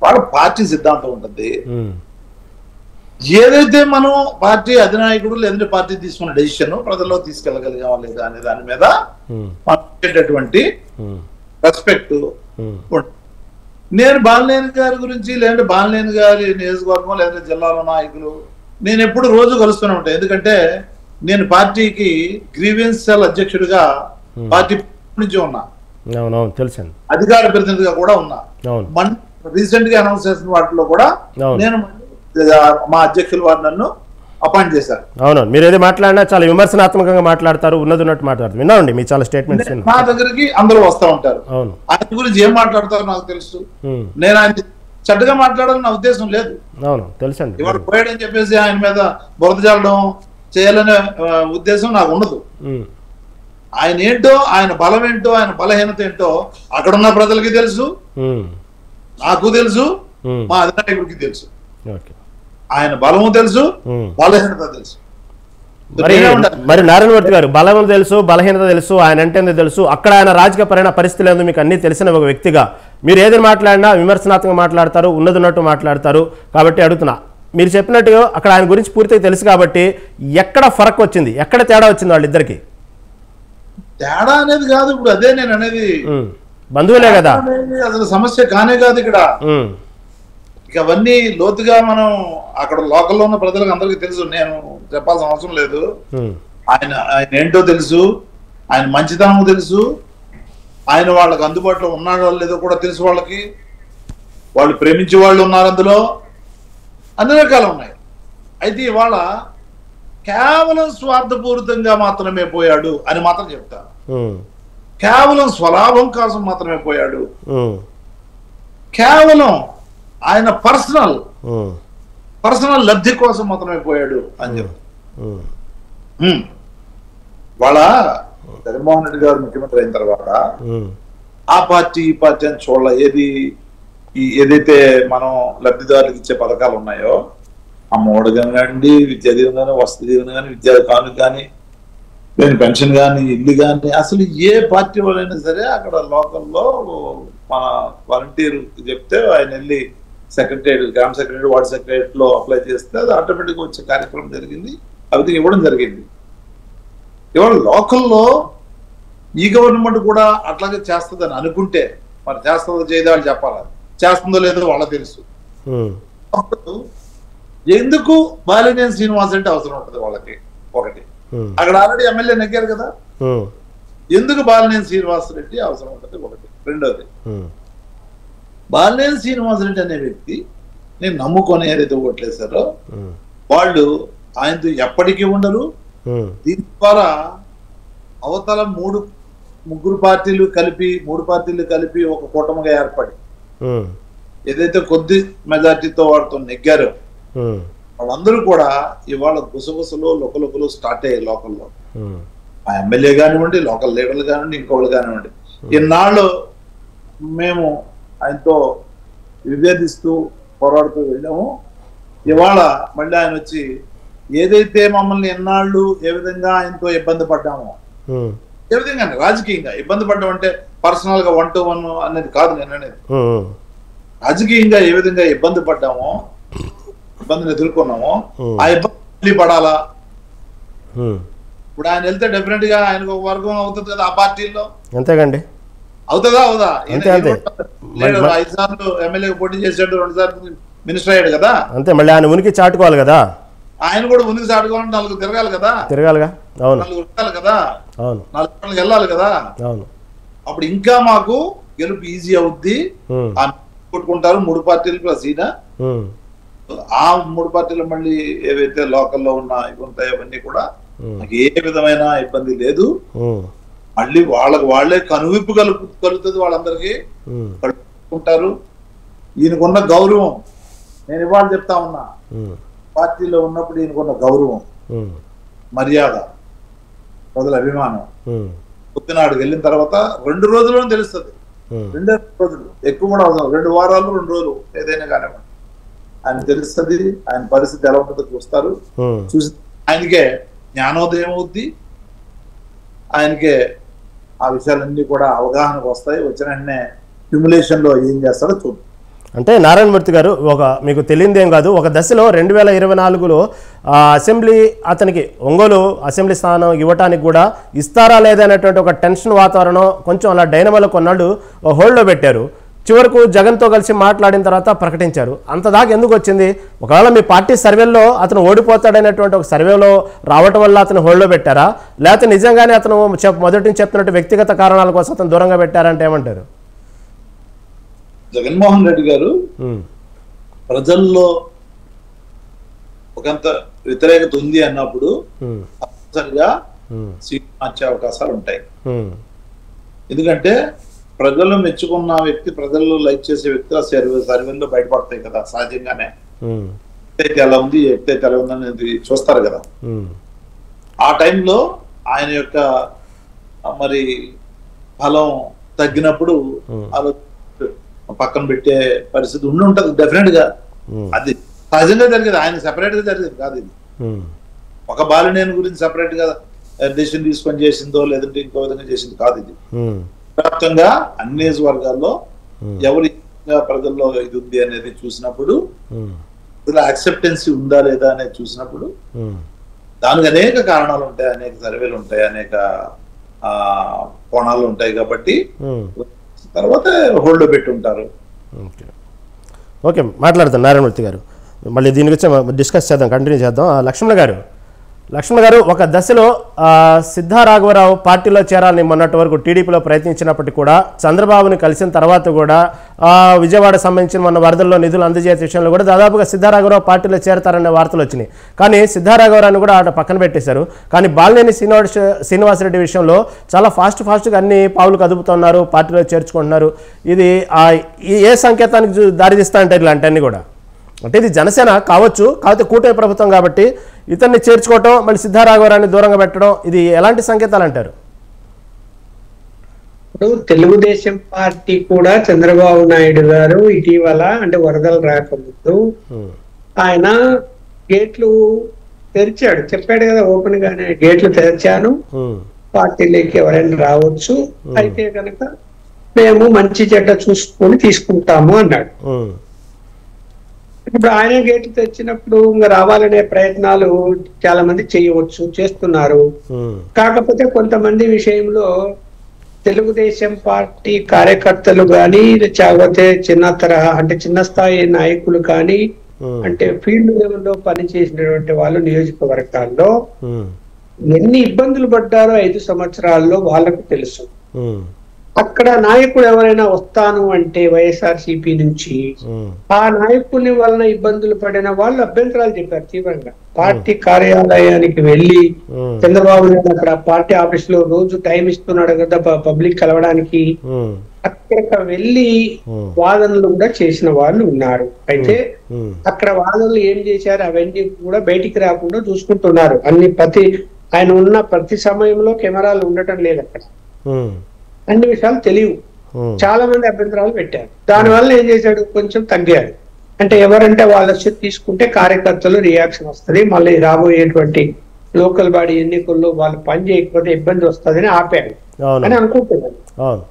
వాళ్ళ పార్టీ సిద్ధాంతం ఉంటుంది, ఏదైతే మనం పార్టీ అధినాయకుడు లేదంటే పార్టీ తీసుకున్న డెసిషన్ ప్రజల్లో తీసుకెళ్ళగలిగామా లేదా అనే దాని మీద మనటువంటి రెస్పెక్ట్. నేను బాలినేని గారి గురించి లేదంటే బాలినేని గారి నియోజకవర్గం లేదంటే జిల్లాలో నాయకులు నేను ఎప్పుడు రోజు కలుస్తూనే ఉంటాను. ఎందుకంటే నేను పార్టీకి గ్రీవెన్స్ సెల్ అధ్యక్షుడిగా పార్టీ నుంచి ఉన్నా, అధికార ప్రతినిధిగా కూడా ఉన్నా. రీసెంట్ గా అనౌన్స్ చేసిన వాటిలో కూడా నేను మా అధ్యక్షులు వారు నన్ను అపాయింట్ చేశారు.
అవును, మీరు ఏది మాట్లాడినా చాలా విమర్శనాత్మకంగా మాట్లాడతారు, ఉన్నట్టు మాట్లాడతారు. విన్నాండి మీ చాలా స్టేట్మెంట్స్.
నా దగ్గరికి అందరూ వస్తూ ఉంటారు, ఆయన గురించి ఏం మాట్లాడతారో నాకు తెలుసు. నేను ఆయన చెడ్డగా మాట్లాడాలని నా ఉద్దేశం లేదు.
అవును, తెలుసండి.
ఇవాళ పోయాడని చెప్పేసి ఆయన మీద బురద జల్లడం చేయాలనే ఉద్దేశం నాకు ఉండదు. ఆయన ఏంటో, ఆయన బలం ఏంటో, ఆయన బలహీనత ఏంటో అక్కడున్న ప్రజలకి తెలుసు, నాకు తెలుసు, మా అధినాయకుడికి తెలుసు. ఆయన బలము తెలుసు, బలహీనత తెలుసు.
మరి నారాయణమూర్తి గారు బలం తెలుసు, బలహీనత తెలుసు, ఆయన అంటే తెలుసు, అక్కడ ఆయన రాజకీయ పరిస్థితులు ఏందో మీకు అన్ని తెలిసిన ఒక వ్యక్తిగా మీరు ఏదైనా మాట్లాడినా విమర్శనాత్మకంగా మాట్లాడతారు, ఉన్నట్టు మాట్లాడతారు. కాబట్టి అడుగుతున్నా, మీరు చెప్పినట్టుగా అక్కడ ఆయన గురించి పూర్తిగా తెలుసు కాబట్టి ఎక్కడ ఫరక్ వచ్చింది, ఎక్కడ తేడా వచ్చింది వాళ్ళిద్దరికి?
తేడా అనేది కాదు, ఇప్పుడు అదే నేను అనేది,
బంధువులే కదా
అసలు సమస్య కానే కాదు ఇక్కడ. ఇక అవన్నీ లోతుగా మనం అక్కడ లోకల్లో ఉన్న ప్రజలకు అందరికీ తెలుసు, నేను చెప్పాల్సిన అవసరం లేదు. ఆయన ఏంటో తెలుసు, ఆయన మంచితనం తెలుసు, ఆయన వాళ్ళకి అందుబాటులో ఉన్నాడో లేదో కూడా తెలుసు, వాళ్ళకి వాళ్ళు ప్రేమించే వాళ్ళు ఉన్నారు, అందులో అన్ని రకాలు ఉన్నాయి. అయితే ఇవాళ కేవలం స్వార్థపూరితంగా మాత్రమే పోయాడు అని మాత్రం చెప్తాను. కేవలం స్వలాభం కోసం మాత్రమే పోయాడు, కేవలం ఆయన పర్సనల్ లబ్ధి కోసం మాత్రమే పోయాడు అని చెప్తాను. వాళ్ళ జగన్మోహన్ రెడ్డి గారు ముఖ్యమంత్రి అయిన తర్వాత ఆ పార్టీ ఈ పార్టీ అని చూడాల, ఏదైతే మనం లబ్ధిదారులకు ఇచ్చే పథకాలు ఉన్నాయో, అమ్మఒడి కానివ్వండి, విద్యా దీవెన కానీ, వసతి దీవెన కానీ, విద్యా కానుక కానీ, లేని పెన్షన్ కానీ, ఇల్లు కానీ, అసలు ఏ పార్టీ వాళ్ళైనా సరే అక్కడ లోకల్లో మన వాలంటీర్ చెప్తే ఆయన వెళ్ళి సెక్రటరియట్, గ్రామ సెక్రటరీ, వార్డు సెక్రటరియట్ లో అప్లై చేస్తే అది ఆటోమేటిక్గా వచ్చే కార్యక్రమం జరిగింది, అవి ఇవ్వడం జరిగింది. ఇవాళ లోకల్లో ఈ గవర్నమెంట్ కూడా అట్లాగే చేస్తుందని అనుకుంటే మరి చేస్తుందో చేయదో వాళ్ళు చెప్పాలి, చేస్తుందో లేదో వాళ్ళకి తెలుసు. అప్పుడు ఎందుకు బాలినేని శ్రీనివాస్ రెడ్డి అవసరం ఉంటుంది వాళ్ళకి? ఒకటి, అక్కడ ఆల్రెడీ ఎమ్మెల్యే నెగ్గారు కదా, ఎందుకు బాలినేని శ్రీనివాస్ రెడ్డి అవసరం ఉంటుంది? ఒకటి. రెండోది, బాలినేని శ్రీనివాస్ రెడ్డి అనే వ్యక్తి నేను నమ్ముకొని ఏదైతే ఓట్లేశారో వాళ్ళు ఆయనతో ఎప్పటికీ ఉండరు. దీని ద్వారా అవతల ముగ్గురు పార్టీలు కలిపి ఒక కూటమిగా ఏర్పడి ఏదైతే కొద్ది మెజార్టీతో వాడితో నెగ్గారో వాళ్ళందరూ కూడా ఇవాళ గుసగుసలు లొకలొకలు స్టార్ట్ అయ్యాయి లోకల్లో. ఆ ఎమ్మెల్యే కానివ్వండి, లోకల్ లీడర్లు కానివ్వండి, ఇంకోళ్ళు కానివ్వండి. ఇన్నాళ్ళు మేము ఆయనతో విభేదిస్తూ పోరాడుతూ వెళ్ళాము, ఇవాళ మళ్ళీ ఆయన వచ్చి ఏదైతే మమ్మల్ని ఎన్నాళ్ళు ఏ విధంగా ఆయనతో ఇబ్బంది పడ్డామో, ఏ విధంగా రాజకీయంగా ఇబ్బంది పడ్డాం అంటే పర్సనల్ గా 1-to-1 అనేది కాదు నేను అనేది, రాజకీయంగా ఏ విధంగా ఇబ్బంది పడ్డామో, ఇబ్బందిని ఎదుర్కొన్నామో, ఆ ఇబ్బంది పడాలా? ఇప్పుడు ఆయన వెళ్తే డెఫినెట్ గా ఆయనకు ఒక వర్గం అవుతుంది కదా ఆ పార్టీలో, అంతేగండి, అవుతుందా? అవుదా? 5 సార్లు ఎమ్మెల్యే పోటీ చేసాడు, 2 సార్లు మినిస్టర్ అయ్యాడు కదా, అంతే. మళ్ళీ ఆయన ఉనికి చాటుకోవాలి కదా, ఆయన కూడా ముందుకు చాటుకోవాలంటే 4 తిరగాలి కదా, 4 వెళ్ళాలి కదా, 4 వెళ్ళాలి కదా. అప్పుడు ఇంకా మాకు గెలుపు ఈజీ అవుద్ది. కొట్టుకుంటారు 3 పార్టీలు ప్లస్ ఈయన, ఆ 3 పార్టీలు మళ్ళీ ఏవైతే లోకల్లో ఉన్న ఇవి ఉంటాయో అవన్నీ కూడా నాకు ఏ విధమైన ఇబ్బంది లేదు. మళ్ళీ వాళ్ళే కనువిప్పు కలుగుతుంది, వాళ్ళందరికీ కలుపుకుంటారు. ఈయనకున్న గౌరవం నేను ఇవాళ చెప్తా ఉన్నా, పార్టీలో ఉన్నప్పుడు ఈయనకున్న గౌరవం, మర్యాద, ప్రజల అభిమానం పొద్దునాడు వెళ్ళిన తర్వాత 2 రోజుల్లో తెలుస్తుంది. 2 రోజులు ఎక్కువ కూడా అవసరం, 2 వారాలు 2 రోజులు ఏదైనా కానివ్వండి, ఆయన తెలుస్తుంది. ఆయన పరిస్థితి ఎలా ఉంటుందో చూస్తారు, చూసి ఆయనకే జ్ఞానోదయం అవుద్ది, ఆయనకే ఆ విషయాలన్నీ కూడా అవగాహనకు వస్తాయి. వచ్చిన వెంటనే స్టిమ్యులేషన్ లో ఏం చేస్తారో చూద్దాం. అంటే నారాయణమూర్తి గారు, మీకు తెలియదేం కాదు, ఒక దశలో 2024లో అసెంబ్లీ అతనికి ఒంగోలు అసెంబ్లీ స్థానం ఇవ్వటానికి కూడా ఇస్తారా లేదా అనేటువంటి ఒక టెన్షన్ వాతావరణం కొంచెం అలా డైనమోలో కొన్నాళ్ళు హోల్డ్లో పెట్టారు. చివరకు జగన్తో కలిసి మాట్లాడిన తర్వాత ప్రకటించారు. అంతదాకా ఎందుకు వచ్చింది? ఒకవేళ మీ పార్టీ సర్వేలో అతను ఓడిపోతాడనేటువంటి ఒక సర్వేలో రావటం వల్ల అతను హోల్డ్లో పెట్టారా, లేకపోతే నిజంగానే అతను మొదటి నుంచి చెప్తున్నట్టు వ్యక్తిగత కారణాల కోసం అతను దూరంగా పెట్టారంటే ఏమంటారు? జగన్మోహన్ రెడ్డి గారు ప్రజల్లో ఒకంత వ్యతిరేకత ఉంది అన్నప్పుడు తప్పనిసరిగా సీట్ మార్చే అవకాశాలు ఉంటాయి. ఎందుకంటే ప్రజలు మెచ్చుకున్న వ్యక్తి, ప్రజల్లో లైక్ చేసే వ్యక్తి ఆ సర్వేల్లో బయటపడతాయి కదా సహజంగానే. ఎత్తైతే ఎలా ఉంది, ఎత్తైతే ఎలా ఉంది అనేది చూస్తారు కదా. ఆ టైంలో ఆయన యొక్క మరి ఫలం తగ్గినప్పుడు పక్కన పెట్టే పరిస్థితి ఉంటది డెఫినెట్ గా. అది సహజంగా జరిగేది, ఆయన సెపరేట్ గా జరిగేది కాదు ఇది. ఒక బాలినేని గురించి సెపరేట్ గా డెసిషన్ తీసుకొని చేసిందో లేదంటే ఇంకో విధంగా చేసింది కాదు ఇది. వ్యాప్తంగా అన్ని వర్గాల్లో ఎవరి ప్రజల్లో ఇది ఉంది అనేది చూసినప్పుడు, ఇలా యాక్సెప్టెన్సీ ఉందా లేదా అనేది చూసినప్పుడు దానికి అనేక కారణాలు ఉంటాయి, అనేక సర్వేలు ఉంటాయి, అనేక కోణాలు ఉంటాయి. కాబట్టి తర్వాత హోల్డ్ పెట్టి ఉంటారు.
ఓకే, మాట్లాడతాను నారాయణమూర్తి గారు. మళ్ళీ దీని గురించి డిస్కస్ చేద్దాం, కంటిన్యూ చేద్దాం. లక్ష్మణ గారు ఒక దశలో సిద్ధా రాఘవరావు పార్టీలో చేరాలని మొన్నటి వరకు టీడీపీలో ప్రయత్నించినప్పటికీ కూడా చంద్రబాబుని కలిసిన తర్వాత కూడా విజయవాడ సంబంధించిన మొన్న వరదల్లో నిధులు అందజేసే విషయంలో కూడా దాదాపుగా సిద్ధా రాఘవరావు పార్టీలో చేరతారనే వార్తలు వచ్చినాయి. కానీ సిద్ధా రాఘవరావుని కూడా అటు పక్కన పెట్టేశారు. కానీ బాలినేని శ్రీనివాసరెడ్డి విషయంలో చాలా ఫాస్ట్గా అన్ని పావులు కదుపుతున్నారు, పార్టీలో చేర్చుకుంటున్నారు. ఇది ఏ సంకేతానికి దారితీస్తా అంటారు ఇలాంటివన్నీ కూడా? అంటే ఇది జనసేన కావచ్చు, కాకపోతే కూటమి ప్రభుత్వం కాబట్టి ఇతన్ని చేర్చుకోవటం, మళ్ళీ సిద్ధా రాఘవరావుని దూరంగా పెట్టడం, ఇది ఎలాంటి సంకేతాలు అంటారు?
ఇప్పుడు తెలుగుదేశం పార్టీ కూడా చంద్రబాబు నాయుడు గారు ఇటీవల అంటే వరదలు రాకముందు ఆయన గేట్లు తెరిచాడు, చెప్పాడు కదా ఓపెన్ గానే, గేట్లు తెరిచాను, పార్టీలోకి ఎవరైనా రావచ్చు, అయితే కనుక మేము మంచి చెడ్డ చూసుకొని తీసుకుంటాము అన్నాడు. ఇప్పుడు ఆయన గేట్లు తెచ్చినప్పుడు ఇంకా రావాలనే ప్రయత్నాలు చాలా మంది చేయవచ్చు, చేస్తున్నారు. కాకపోతే కొంతమంది విషయంలో తెలుగుదేశం పార్టీ కార్యకర్తలు కానీ లేకపోతే చిన్న స్థాయి నాయకులు కానీ అంటే ఫీల్డ్ లెవెల్లో పనిచేసినటువంటి వాళ్ళు నియోజకవర్గాల్లో ఎన్ని ఇబ్బందులు పడ్డారో 5 సంవత్సరాల్లో వాళ్ళకు తెలుసు. అక్కడ నాయకుడు ఎవరైనా వస్తాను అంటే వైఎస్ఆర్సీపీ నుంచి ఆ నాయకుని వలన ఇబ్బందులు పడిన వాళ్ళు అభ్యంతరాలు చెప్పారు తీవ్రంగా. పార్టీ కార్యాలయానికి వెళ్లి చంద్రబాబు నాయుడు అక్కడ పార్టీ ఆఫీస్ లో రోజు టైం ఇస్తున్నాడు కదా పబ్లిక్ కలవడానికి, అక్కడికి వెళ్లి వాదనలు కూడా చేసిన వాళ్ళు ఉన్నారు. అయితే అక్కడ వాదనలు ఏం చేశారు అవన్నీ కూడా బయటికి రాకుండా చూసుకుంటున్నారు. ఆయన ఉన్న ప్రతి సమయంలో కెమెరాలు ఉండటం లేదు అక్కడ, అన్ని విషయాలు తెలియవు. చాలా మంది అభ్యంతరాలు పెట్టారు. దానివల్ల ఏం చేశాడు, కొంచెం తగ్గాడు. అంటే ఎవరంటే వాళ్ళ తీసుకుంటే కార్యకర్తలు రియాక్షన్ వస్తుంది, మళ్ళీ రాబోయేటువంటి లోకల్ బాడీ ఎన్నికల్లో వాళ్ళు పని చేయకపోతే ఇబ్బంది వస్తుందని ఆపాడు అని అనుకుంటున్నాను.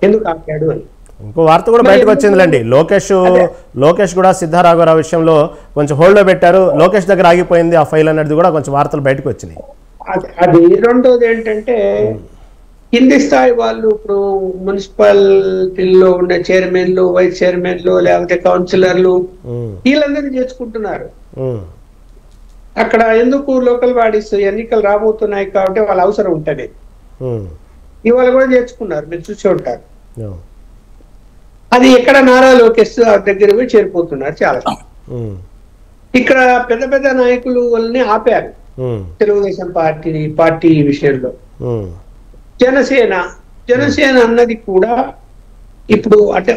ఎందుకు ఆపాడు అని
ఇంకో వార్త కూడా బయటకు వచ్చిందిలేండి. లోకేష్ కూడా సిద్ధా రాఘవరావు విషయంలో కొంచెం హోల్డ్ లో పెట్టారు, లోకేష్ దగ్గర ఆగిపోయింది ఆ ఫైల్ అనేది కూడా కొంచెం వార్తలు బయటకు వచ్చినాయి.
అది రెండోది ఏంటంటే కింది స్థాయి వాళ్ళు ఇప్పుడు మున్సిపాలిటీల్లో ఉన్న చైర్మన్లు, వైస్ చైర్మన్లు, లేకపోతే కౌన్సిలర్లు వీళ్ళందరినీ చేర్చుకుంటున్నారు. అక్కడ ఎందుకు లోకల్ బాడీస్ ఎన్నికలు రాబోతున్నాయి కాబట్టి వాళ్ళ అవసరం ఉంటుంది, ఇవాళ కూడా చేర్చుకున్నారు, మీరు చూసి ఉంటారు. అది ఎక్కడ నారా లోకేష్ దగ్గర పోయి చేరిపోతున్నారు చాలా. ఇక్కడ పెద్ద పెద్ద నాయకులు వాళ్ళని ఆపారు తెలుగుదేశం పార్టీ విషయంలో. జనసేన అన్నది కూడా ఇప్పుడు అంటే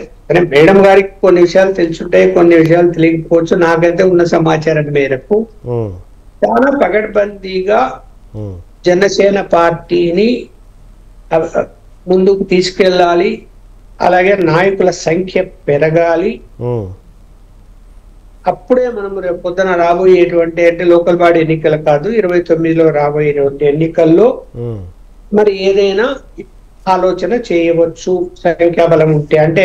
మేడం గారికి కొన్ని విషయాలు తెలుసుంటాయి, కొన్ని విషయాలు తెలియకపోవచ్చు. నాకైతే ఉన్న సమాచారం మేరకు చాలా పగడ్బందీగా జనసేన పార్టీని ముందుకు తీసుకెళ్ళాలి, అలాగే నాయకుల సంఖ్య పెరగాలి. అప్పుడే మనం రేపు పొద్దున రాబోయేటువంటి అంటే లోకల్ బాడీ ఎన్నికలు కాదు 29లో రాబోయేటువంటి ఎన్నికల్లో మరి ఏదైనా ఆలోచన చేయవచ్చు సంఖ్యాబలం ఉంటే. అంటే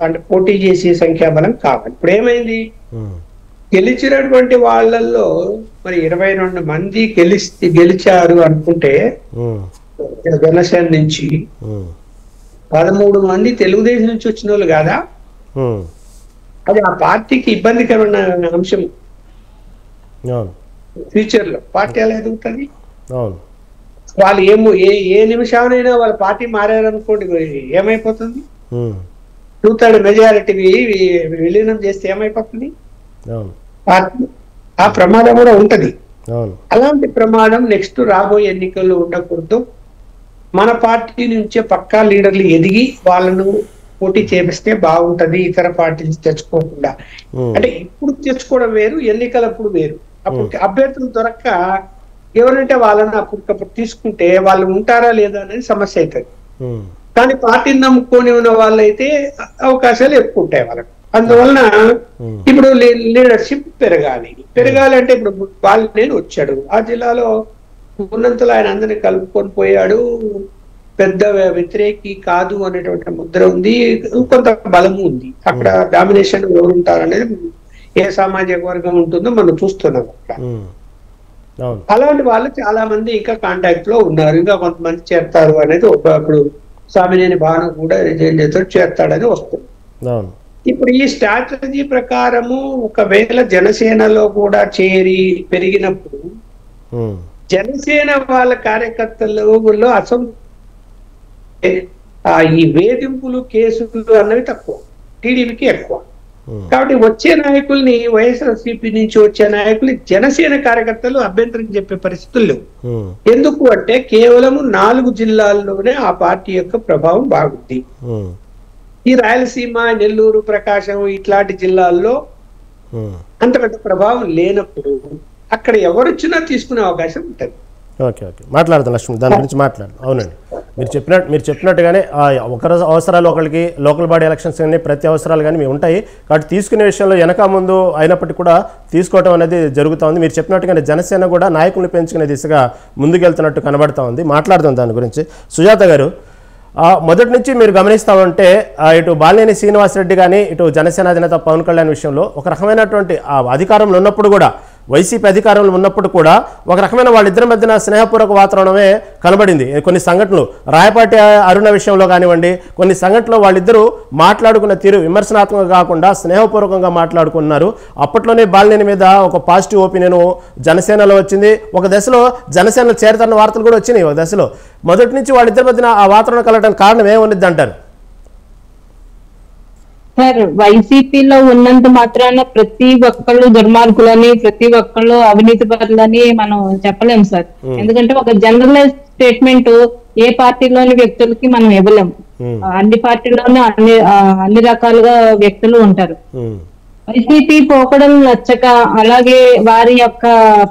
అంటే పోటీ చేసే సంఖ్యాబలం కావాలి. ఇప్పుడు ఏమైంది, గెలిచినటువంటి వాళ్ళల్లో మరి 22 మంది గెలిచారు అనుకుంటే జనసేన నుంచి 13 మంది తెలుగుదేశం నుంచి వచ్చిన వాళ్ళు కాదా? అది ఆ పార్టీకి ఇబ్బందికరమైన అంశం. ఫ్యూచర్ లో పార్టీ ఎలా ఎదుగుతుంది? వాళ్ళు ఏ నిమిషానైనా వాళ్ళ పార్టీ మారారనుకోండి ఏమైపోతుంది? 2/3 మెజారిటీ విలీనం చేస్తే ఏమైపోతుంది పార్టీ? ఆ ప్రమాదం కూడా ఉంటది. అలాంటి ప్రమాదం నెక్స్ట్ రాబోయే ఎన్నికల్లో ఉండకూడదు. మన పార్టీ నుంచే పక్కా లీడర్లు ఎదిగి వాళ్ళను పోటీ చేపిస్తే బాగుంటది, ఇతర పార్టీ నుంచి తెచ్చుకోకుండా. అంటే ఇప్పుడు తెచ్చుకోవడం వేరు, ఎన్నికలప్పుడు వేరు. అప్పుడు అభ్యర్థులు దొరక్క ఎవరంటే వాళ్ళని అప్పటికప్పుడు తీసుకుంటే వాళ్ళు ఉంటారా లేదా అనేది సమస్య అవుతుంది. కానీ పార్టీని నమ్ముకొని ఉన్న వాళ్ళైతే అవకాశాలు ఎక్కువ ఉంటాయి వాళ్ళకి. అందువలన ఇప్పుడు లీడర్షిప్ పెరగాలి అంటే ఇప్పుడు బాలినేని వచ్చాడు, ఆ జిల్లాలో ఉన్నంతలో ఆయన అందరినీ కలుపుకొని పోయాడు, పెద్ద వ్యతిరేకి కాదు అనేటువంటి ముద్ర ఉంది, కొంత బలము ఉంది. అక్కడ డామినేషన్ ఎవరు ఉంటారనేది ఏ సామాజిక వర్గం ఉంటుందో మనం చూస్తున్నాం. అలాంటి వాళ్ళు చాలా మంది ఇంకా కాంటాక్ట్ లో ఉన్నారు, ఇంకా కొంతమంది చేరతారు అనేది ఇప్పుడు స్వామినేని భాను కూడా చేరతాడని వస్తుంది. ఇప్పుడు ఈ స్ట్రాటజీ ప్రకారము ఒకవేళ జనసేనలో కూడా చేరి పెరిగినప్పుడు జనసేన వాళ్ళ కార్యకర్తలలో ఈ వేధింపులు కేసులు అన్నవి తక్కువ, టీడీపీకి ఎక్కువ. కాబట్టి వచ్చే నాయకుల్ని వైఎస్ఆర్సీపీ నుంచి వచ్చే నాయకుల్ని జనసేన కార్యకర్తలు అభ్యంతరం చెప్పే పరిస్థితులు లేవు. ఎందుకు అంటే కేవలం 4 జిల్లాల్లోనే ఆ పార్టీ యొక్క ప్రభావం బాగుంది. ఈ రాయలసీమ, నెల్లూరు, ప్రకాశం ఇట్లాంటి జిల్లాల్లో అంత పెద్ద ప్రభావం లేనప్పుడు అక్కడ ఎవరొచ్చినా తీసుకునే అవకాశం ఉంటుంది.
ఓకే మాట్లాడదాం లక్ష్మి, దాని గురించి మాట్లాడదాం. అవునండి, మీరు చెప్పినట్టుగానే ఒకరి అవసరాలు ఒకరికి లోకల్ బాడీ ఎలక్షన్స్ కానీ ప్రతి అవసరాలు కానీ మేము ఉంటాయి. కాబట్టి తీసుకునే విషయంలో వెనక ముందు అయినప్పటికీ కూడా తీసుకోవడం అనేది జరుగుతూ ఉంది. మీరు చెప్పినట్టుగానే జనసేన కూడా నాయకుల్ని పెంచుకునే దిశగా ముందుకెళ్తున్నట్టు కనబడతా ఉంది. మాట్లాడదాం దాని గురించి. సుజాత గారు, మొదటి నుంచి మీరు గమనిస్తూ ఉంటే ఇటు బాలినేని శ్రీనివాసరెడ్డి కానీ ఇటు జనసేన అధినేత పవన్ కళ్యాణ్ విషయంలో ఒక రకమైనటువంటి అధికారంలో ఉన్నప్పుడు కూడా, వైసీపీ అధికారంలో ఉన్నప్పుడు కూడా ఒక రకమైన వాళ్ళిద్దరి మధ్యన స్నేహపూర్వక వాతావరణమే కనబడింది. కొన్ని సంఘటనలు రాయపాటి అరుణ విషయంలో కానివ్వండి, కొన్ని సంఘటనలు వాళ్ళిద్దరూ మాట్లాడుకున్న తీరు విమర్శనాత్మకంగా కాకుండా స్నేహపూర్వకంగా మాట్లాడుకున్నారు. అప్పట్లోనే బాలినేని మీద ఒక పాజిటివ్ ఒపీనియన్ జనసేనలో వచ్చింది. ఒక దశలో జనసేనలో చేరుతున్న వార్తలు కూడా వచ్చినాయి. ఒక దశలో మొదటి నుంచి వాళ్ళిద్దరి మధ్యన ఆ వాతావరణం కలగడానికి కారణం ఏముంది అంటారు?
సార్, వైసీపీలో ఉన్నంత మాత్రాన ప్రతి ఒక్కళ్ళు దుర్మార్గులని, ప్రతి ఒక్కళ్ళు అవినీతి పరులని మనం చెప్పలేము సార్. ఎందుకంటే ఒక జనరలైజ్ స్టేట్మెంట్ ఏ పార్టీలోని వ్యక్తులకి మనం ఇవ్వలేము. అన్ని పార్టీల్లోనే అన్ని రకాలుగా వ్యక్తులు ఉంటారు. వైసీపీ పోకడం నచ్చక, అలాగే వారి యొక్క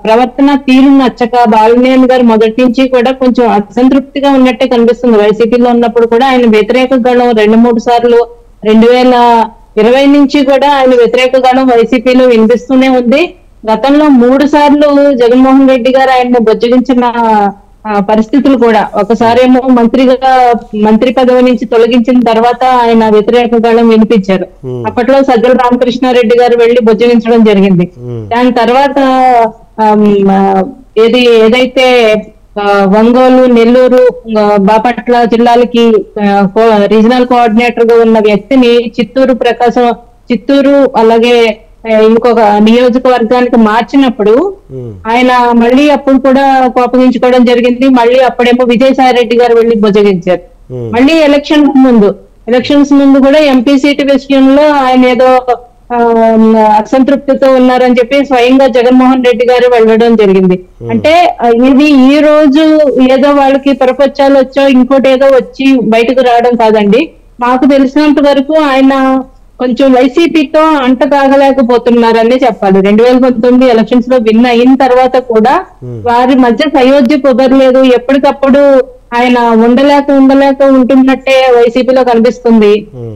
ప్రవర్తన తీరు నచ్చక బాలినేని గారు మొదటి నుంచి కూడా కొంచెం అసంతృప్తిగా ఉన్నట్టే కనిపిస్తుంది. వైసీపీలో ఉన్నప్పుడు కూడా ఆయన వ్యతిరేక గణం 2-3 సార్లు 2020 నుంచి కూడా ఆయన వ్యతిరేక గణం వైసీపీలో వినిపిస్తూనే ఉంది. గతంలో 3 సార్లు జగన్మోహన్ రెడ్డి గారు ఆయన్ని బొజ్జగించిన పరిస్థితులు కూడా, ఒకసారేమో మంత్రి పదవి నుంచి తొలగించిన తర్వాత ఆయన వ్యతిరేక గళం వినిపించారు. అప్పట్లో సజ్జల రామకృష్ణారెడ్డి గారు వెళ్లి బొజ్జగించడం జరిగింది. దాని తర్వాత ఏదైతే ఒంగోలు, నెల్లూరు, బాపట్ల జిల్లాలకి రీజనల్ కోఆర్డినేటర్ గా ఉన్న వ్యక్తిని చిత్తూరు అలాగే ఇంకొక నియోజకవర్గానికి మార్చినప్పుడు ఆయన మళ్ళీ అప్పుడు కూడా కోపగించుకోవడం జరిగింది. మళ్ళీ అప్పుడేమో విజయసాయి రెడ్డి గారు వెళ్లి బుజ్జగించారు. మళ్ళీ ఎలక్షన్స్ ముందు కూడా ఎంపీ సీటు విషయంలో ఆయన ఏదో అసంతృప్తితో ఉన్నారని చెప్పి స్వయంగా జగన్మోహన్ రెడ్డి గారు వెళ్ళడం జరిగింది. అంటే ఇది ఈ రోజు ఏదో వాళ్ళకి పరపచ్చాలు వచ్చో ఇంకోటి ఏదో వచ్చి బయటకు రావడం కాదండి. మాకు తెలిసినంత వరకు ఆయన కొంచెం వైసీపీతో అంట తాగలేకపోతున్నారని చెప్పాలి. 2019 ఎలక్షన్స్ లో విన్ అయిన తర్వాత కూడా వారి మధ్య సయోధ్య కుదరలేదు. ఎప్పటికప్పుడు ఆయన ఉండలేక ఉంటున్నట్టే వైసీపీలో కనిపిస్తుంది.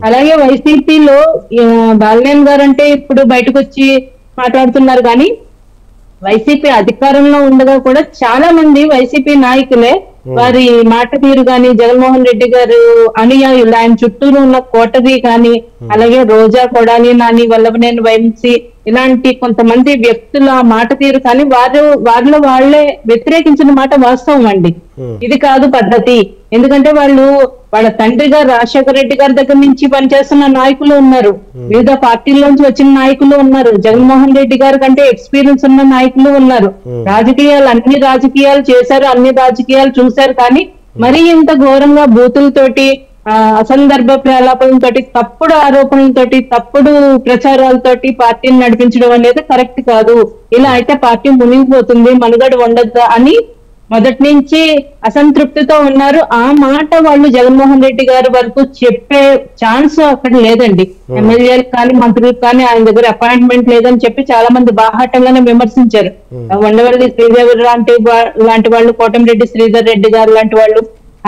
అలాగే వైసీపీలో బాలినేని గారు అంటే ఇప్పుడు బయటకు వచ్చి మాట్లాడుతున్నారు, కానీ వైసీపీ అధికారంలో ఉండగా కూడా చాలా మంది వైసీపీ నాయకులే వారి మాట తీరు కానీ, జగన్మోహన్ రెడ్డి గారు అనుయాయులు, ఆయన చుట్టూరు ఉన్న కోటరీ కానీ, అలాగే రోజా, కొడాలి నాని, వల్లభనేని వంశీ ఇలాంటి కొంతమంది వ్యక్తుల మాట తీరు కానీ వారిలో వాళ్లే వ్యతిరేకించిన మాట వాస్తవం అండి. ఇది కాదు పద్ధతి. ఎందుకంటే వాళ్ళ తండ్రి గారు రాజశేఖర రెడ్డి గారి దగ్గర నుంచి పనిచేస్తున్న నాయకులు ఉన్నారు, వివిధ పార్టీల్లోంచి వచ్చిన నాయకులు ఉన్నారు, జగన్మోహన్ రెడ్డి గారి కంటే ఎక్స్పీరియన్స్ ఉన్న నాయకులు ఉన్నారు. అన్ని రాజకీయాలు చేశారు, అన్ని రాజకీయాలు చూశారు. కానీ మరీ ఇంత ఘోరంగా బూతులతోటి, అసందర్భ ప్రలాపంతో, తప్పుడు ఆరోపణలతోటి, తప్పుడు ప్రచారాలతోటి పార్టీని నడిపించడం అనేది కరెక్ట్ కాదు. ఇలా అయితే పార్టీ మునిగిపోతుంది, మనుగడ ఉండదు అని మొదటి నుంచి అసంతృప్తితో ఉన్నారు. ఆ మాట వాళ్ళు జగన్మోహన్ రెడ్డి గారి వరకు చెప్పే ఛాన్స్ అక్కడ లేదండి. ఎమ్మెల్యేలకు కానీ మంత్రులకు కానీ ఆయన దగ్గర అపాయింట్మెంట్ లేదని చెప్పి చాలా మంది బాహాటంగానే విమర్శించారు. ఉండవల్లి శ్రీదేవి లాంటి వాళ్ళు, కోటమిరెడ్డి శ్రీధర్ రెడ్డి గారు లాంటి వాళ్ళు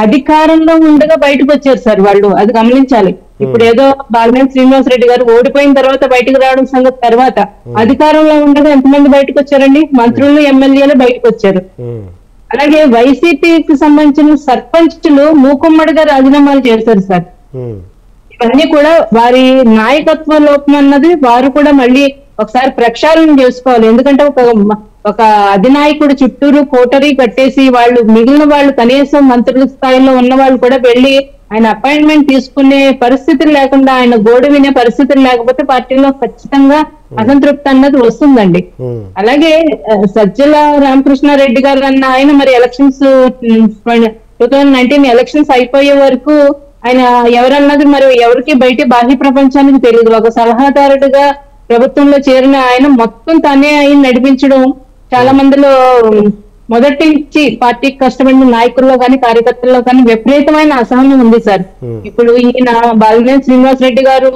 అధికారంలో ఉండగా బయటకు వచ్చారు సార్. వాళ్ళు అది గమనించాలి. ఇప్పుడు ఏదో బాలినేని శ్రీనివాస్ రెడ్డి గారు ఓడిపోయిన తర్వాత బయటకు రావడం సంగతి తర్వాత, అధికారంలో ఉండగా ఎంతమంది బయటకు వచ్చారండి? మంత్రులు, ఎమ్మెల్యేలు బయటకు వచ్చారు. అలాగే వైసీపీకి సంబంధించిన సర్పంచ్లు మూకుమ్మడిగా రాజీనామాలు చేశారు సార్. ఇవన్నీ కూడా వారి నాయకత్వ లోపం అన్నది వారు కూడా మళ్ళీ ఒకసారి ప్రక్షాళన చేసుకోవాలి. ఎందుకంటే ఒక అధినాయకుడు చుట్టూరు కోటరీ కట్టేసి వాళ్ళు మిగిలిన వాళ్ళు కనీసం మంత్రుల స్థాయిలో ఉన్న వాళ్ళు కూడా వెళ్ళి ఆయన అపాయింట్మెంట్ తీసుకునే పరిస్థితులు లేకుండా, ఆయన గోడు వినే పరిస్థితులు లేకపోతే పార్టీలో ఖచ్చితంగా అసంతృప్తి అన్నది వస్తుందండి. అలాగే సజ్జల రామకృష్ణారెడ్డి గారు అన్న ఆయన మరి ఎలక్షన్స్ 2019 ఎలక్షన్స్ అయిపోయే వరకు ఆయన ఎవరన్నది మరి ఎవరికి బయట బాహ్య ప్రపంచానికి తెలియదు. ఒక సలహాదారుడిగా ప్రభుత్వంలో చేరిన ఆయన మొత్తం తనే ఆయన నడిపించడం చాలా మందిలో మొదటి నుంచి పార్టీకి కష్టపడిన నాయకుల్లో కానీ కార్యకర్తల్లో కానీ విపరీతమైన అసహనం ఉంది సార్. ఇప్పుడు ఈయన బాలినేని శ్రీనివాస్ రెడ్డి గారు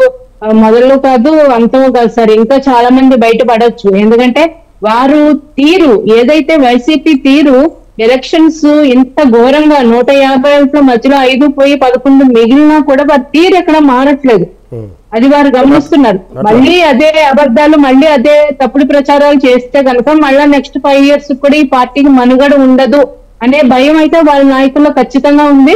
మొదలు కాదు అంతము కాదు సార్, ఇంకా చాలా మంది బయటపడవచ్చు. ఎందుకంటే వారు తీరు ఏదైతే వైసీపీ తీరు ఎలక్షన్స్ ఇంత ఘోరంగా 150 మధ్యలో 5 పోయి 11 మిగిలినా కూడా వారి తీరు ఎక్కడ మారట్లేదు. అది వారు గమనిస్తున్నారు. మళ్ళీ అదే అబద్ధాలు, మళ్ళీ అదే తప్పుడు ప్రచారాలు చేస్తే కనుక మళ్ళా నెక్స్ట్ 5 years కూడా ఈ పార్టీకి మనుగడ ఉండదు అనే భయం అయితే వాళ్ళ నాయకుల్లో ఖచ్చితంగా ఉంది.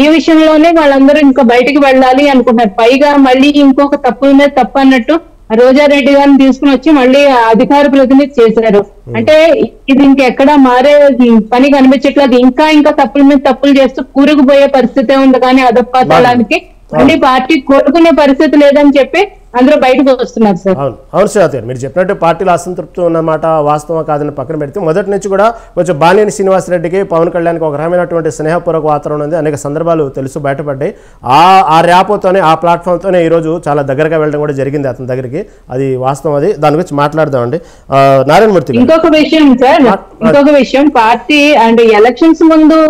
ఈ విషయంలోనే వాళ్ళందరూ ఇంకా బయటికి వెళ్ళాలి అనుకుంటున్నారు. పైగా మళ్ళీ ఇంకొక తప్పు మీద తప్పు అన్నట్టు రోజారెడ్డి గారిని తీసుకుని వచ్చి మళ్ళీ అధికార ప్రతినిధి చేశారు. అంటే ఇది ఇంకెక్కడ మారే పని కనిపించట్లేదు. ఇంకా తప్పుల మీద తప్పులు చేస్తూ కూరుకుపోయే పరిస్థితే ఉంది. కానీ అధపాతాళానికి మళ్ళీ పార్టీ కోరుకునే పరిస్థితి లేదని చెప్పి అందరూ బయటకు వస్తున్నారు సార్.
అవును శ్రీనాథ్ గారు, మీరు చెప్పినట్టు పార్టీలో అసంతృప్తి ఉన్నమాట వాస్తవం కాదని పక్కన పెడితే మొదటి నుంచి కూడా కొంచెం బాలినేని శ్రీనివాసరెడ్డికి పవన్ కళ్యాణ్కి ఒక రకమైనటువంటి స్నేహపూర్వక వాతావరణం ఉంది. అనేక సందర్భాలు తెలుసు బయటపడ్డాయి. ఆ ర్యాపోతోనే ఆ ప్లాట్ఫామ్తోనే ఈరోజు చాలా దగ్గరగా వెళ్ళడం కూడా జరిగింది అతని దగ్గరికి. అది వాస్తవం. అది దాని గురించి మాట్లాడదామండి. నారాయణమూర్తి
ఇంకొక విషయం సార్, ఇంకొక విషయం, పార్టీ అంటే ఎలక్షన్స్ ముందు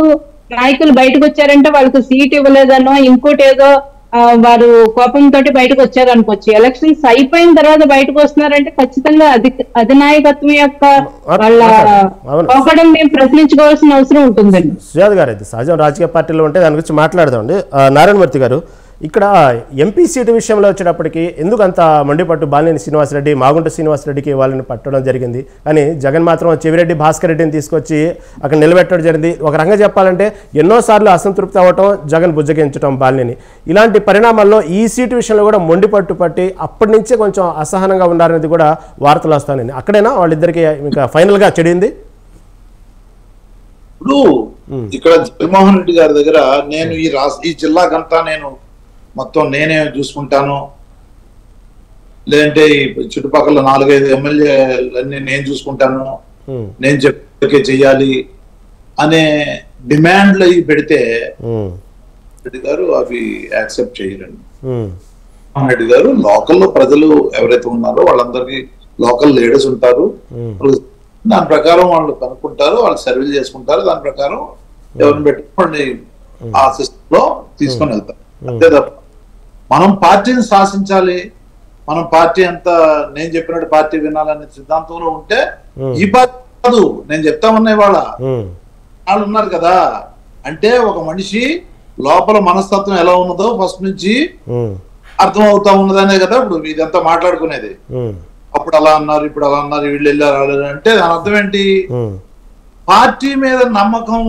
నాయకులు బయటకు వచ్చారంటే వాళ్ళకి సీట్ ఇవ్వలేదనో ఇంకోటి ఏదో వారు కోపంతో బయటకు వచ్చారు అనుకోవచ్చు. ఎలక్షన్స్ అయిపోయిన తర్వాత బయటకు వస్తున్నారంటే ఖచ్చితంగా అధినాయకత్వం యొక్క వాళ్ళ పోకడం మేము ప్రశ్నించుకోవాల్సిన అవసరం ఉంటుందండి.
సుజాత గారు, ఇది సహజం రాజకీయ పార్టీలో ఉంటే దాని గురించి మాట్లాడదామండి. నారాయణమూర్తి గారు, ఇక్కడ ఎంపీ సీటు విషయంలో వచ్చేటప్పటికి ఎందుకు అంత మండిపట్టు బాలినేని శ్రీనివాసరెడ్డి, మాగుంట శ్రీనివాసరెడ్డికి వాళ్ళని పట్టడం జరిగింది. కానీ జగన్ మాత్రం చెవిరెడ్డి భాస్కర్ రెడ్డిని తీసుకొచ్చి అక్కడ నిలబెట్టడం జరిగింది. ఒక రంగా చెప్పాలంటే ఎన్నోసార్లు అసంతృప్తి అవ్వటం, జగన్ బుజ్జగించడం బాలినేని. ఇలాంటి పరిణామాల్లో ఈ సీటు విషయంలో కూడా మొండిపట్టు పట్టి అప్పటి నుంచే కొంచెం అసహనంగా ఉన్నారనేది కూడా వార్తలు వస్తానండి. అక్కడైనా వాళ్ళిద్దరికి ఇంకా ఫైనల్గా చెడింది.
ఇప్పుడు ఇక్కడ జగన్మోహన్ రెడ్డి గారి దగ్గర నేను ఈ జిల్లాకంతా నేను మొత్తం నేనే చూసుకుంటాను, లేదంటే చుట్టుపక్కల 4-5 ఎమ్మెల్యేలన్నీ నేను చూసుకుంటాను, నేను చెప్పే చెయ్యాలి అనే డిమాండ్లు అవి పెడితే రెడ్డి గారు అవి యాక్సెప్ట్ చేయరండి. రెడ్డి గారు లోకల్లో ప్రజలు ఎవరైతే ఉన్నారో వాళ్ళందరికీ లోకల్ లీడర్స్ ఉంటారు, దాని ప్రకారం వాళ్ళు కనుక్కుంటారు, వాళ్ళు సర్వేలు చేసుకుంటారు, దాని ప్రకారం ఎవరిని పెట్టుకోండి ఆ సిస్టమ్ లో తీసుకొని వెళ్తారు. అంతే తప్ప మనం పార్టీని శాసించాలి, మనం పార్టీ అంతా నేను చెప్పినట్టు పార్టీ వినాలనే సిద్ధాంతంలో ఉంటే ఈ పార్టీ కాదు నేను చెప్తామన్నా ఇవాళ వాళ్ళు ఉన్నారు కదా. అంటే ఒక మనిషి లోపల మనస్తత్వం ఎలా ఉన్నదో ఫస్ట్ నుంచి అర్థం అవుతా ఉన్నదనే కదా ఇప్పుడు ఇదంతా మాట్లాడుకునేది. అప్పుడు అలా అన్నారు, ఇప్పుడు అలా అన్నారు, వీళ్ళు వెళ్ళారు అంటే దాని అర్థం ఏంటి? పార్టీ మీద నమ్మకం,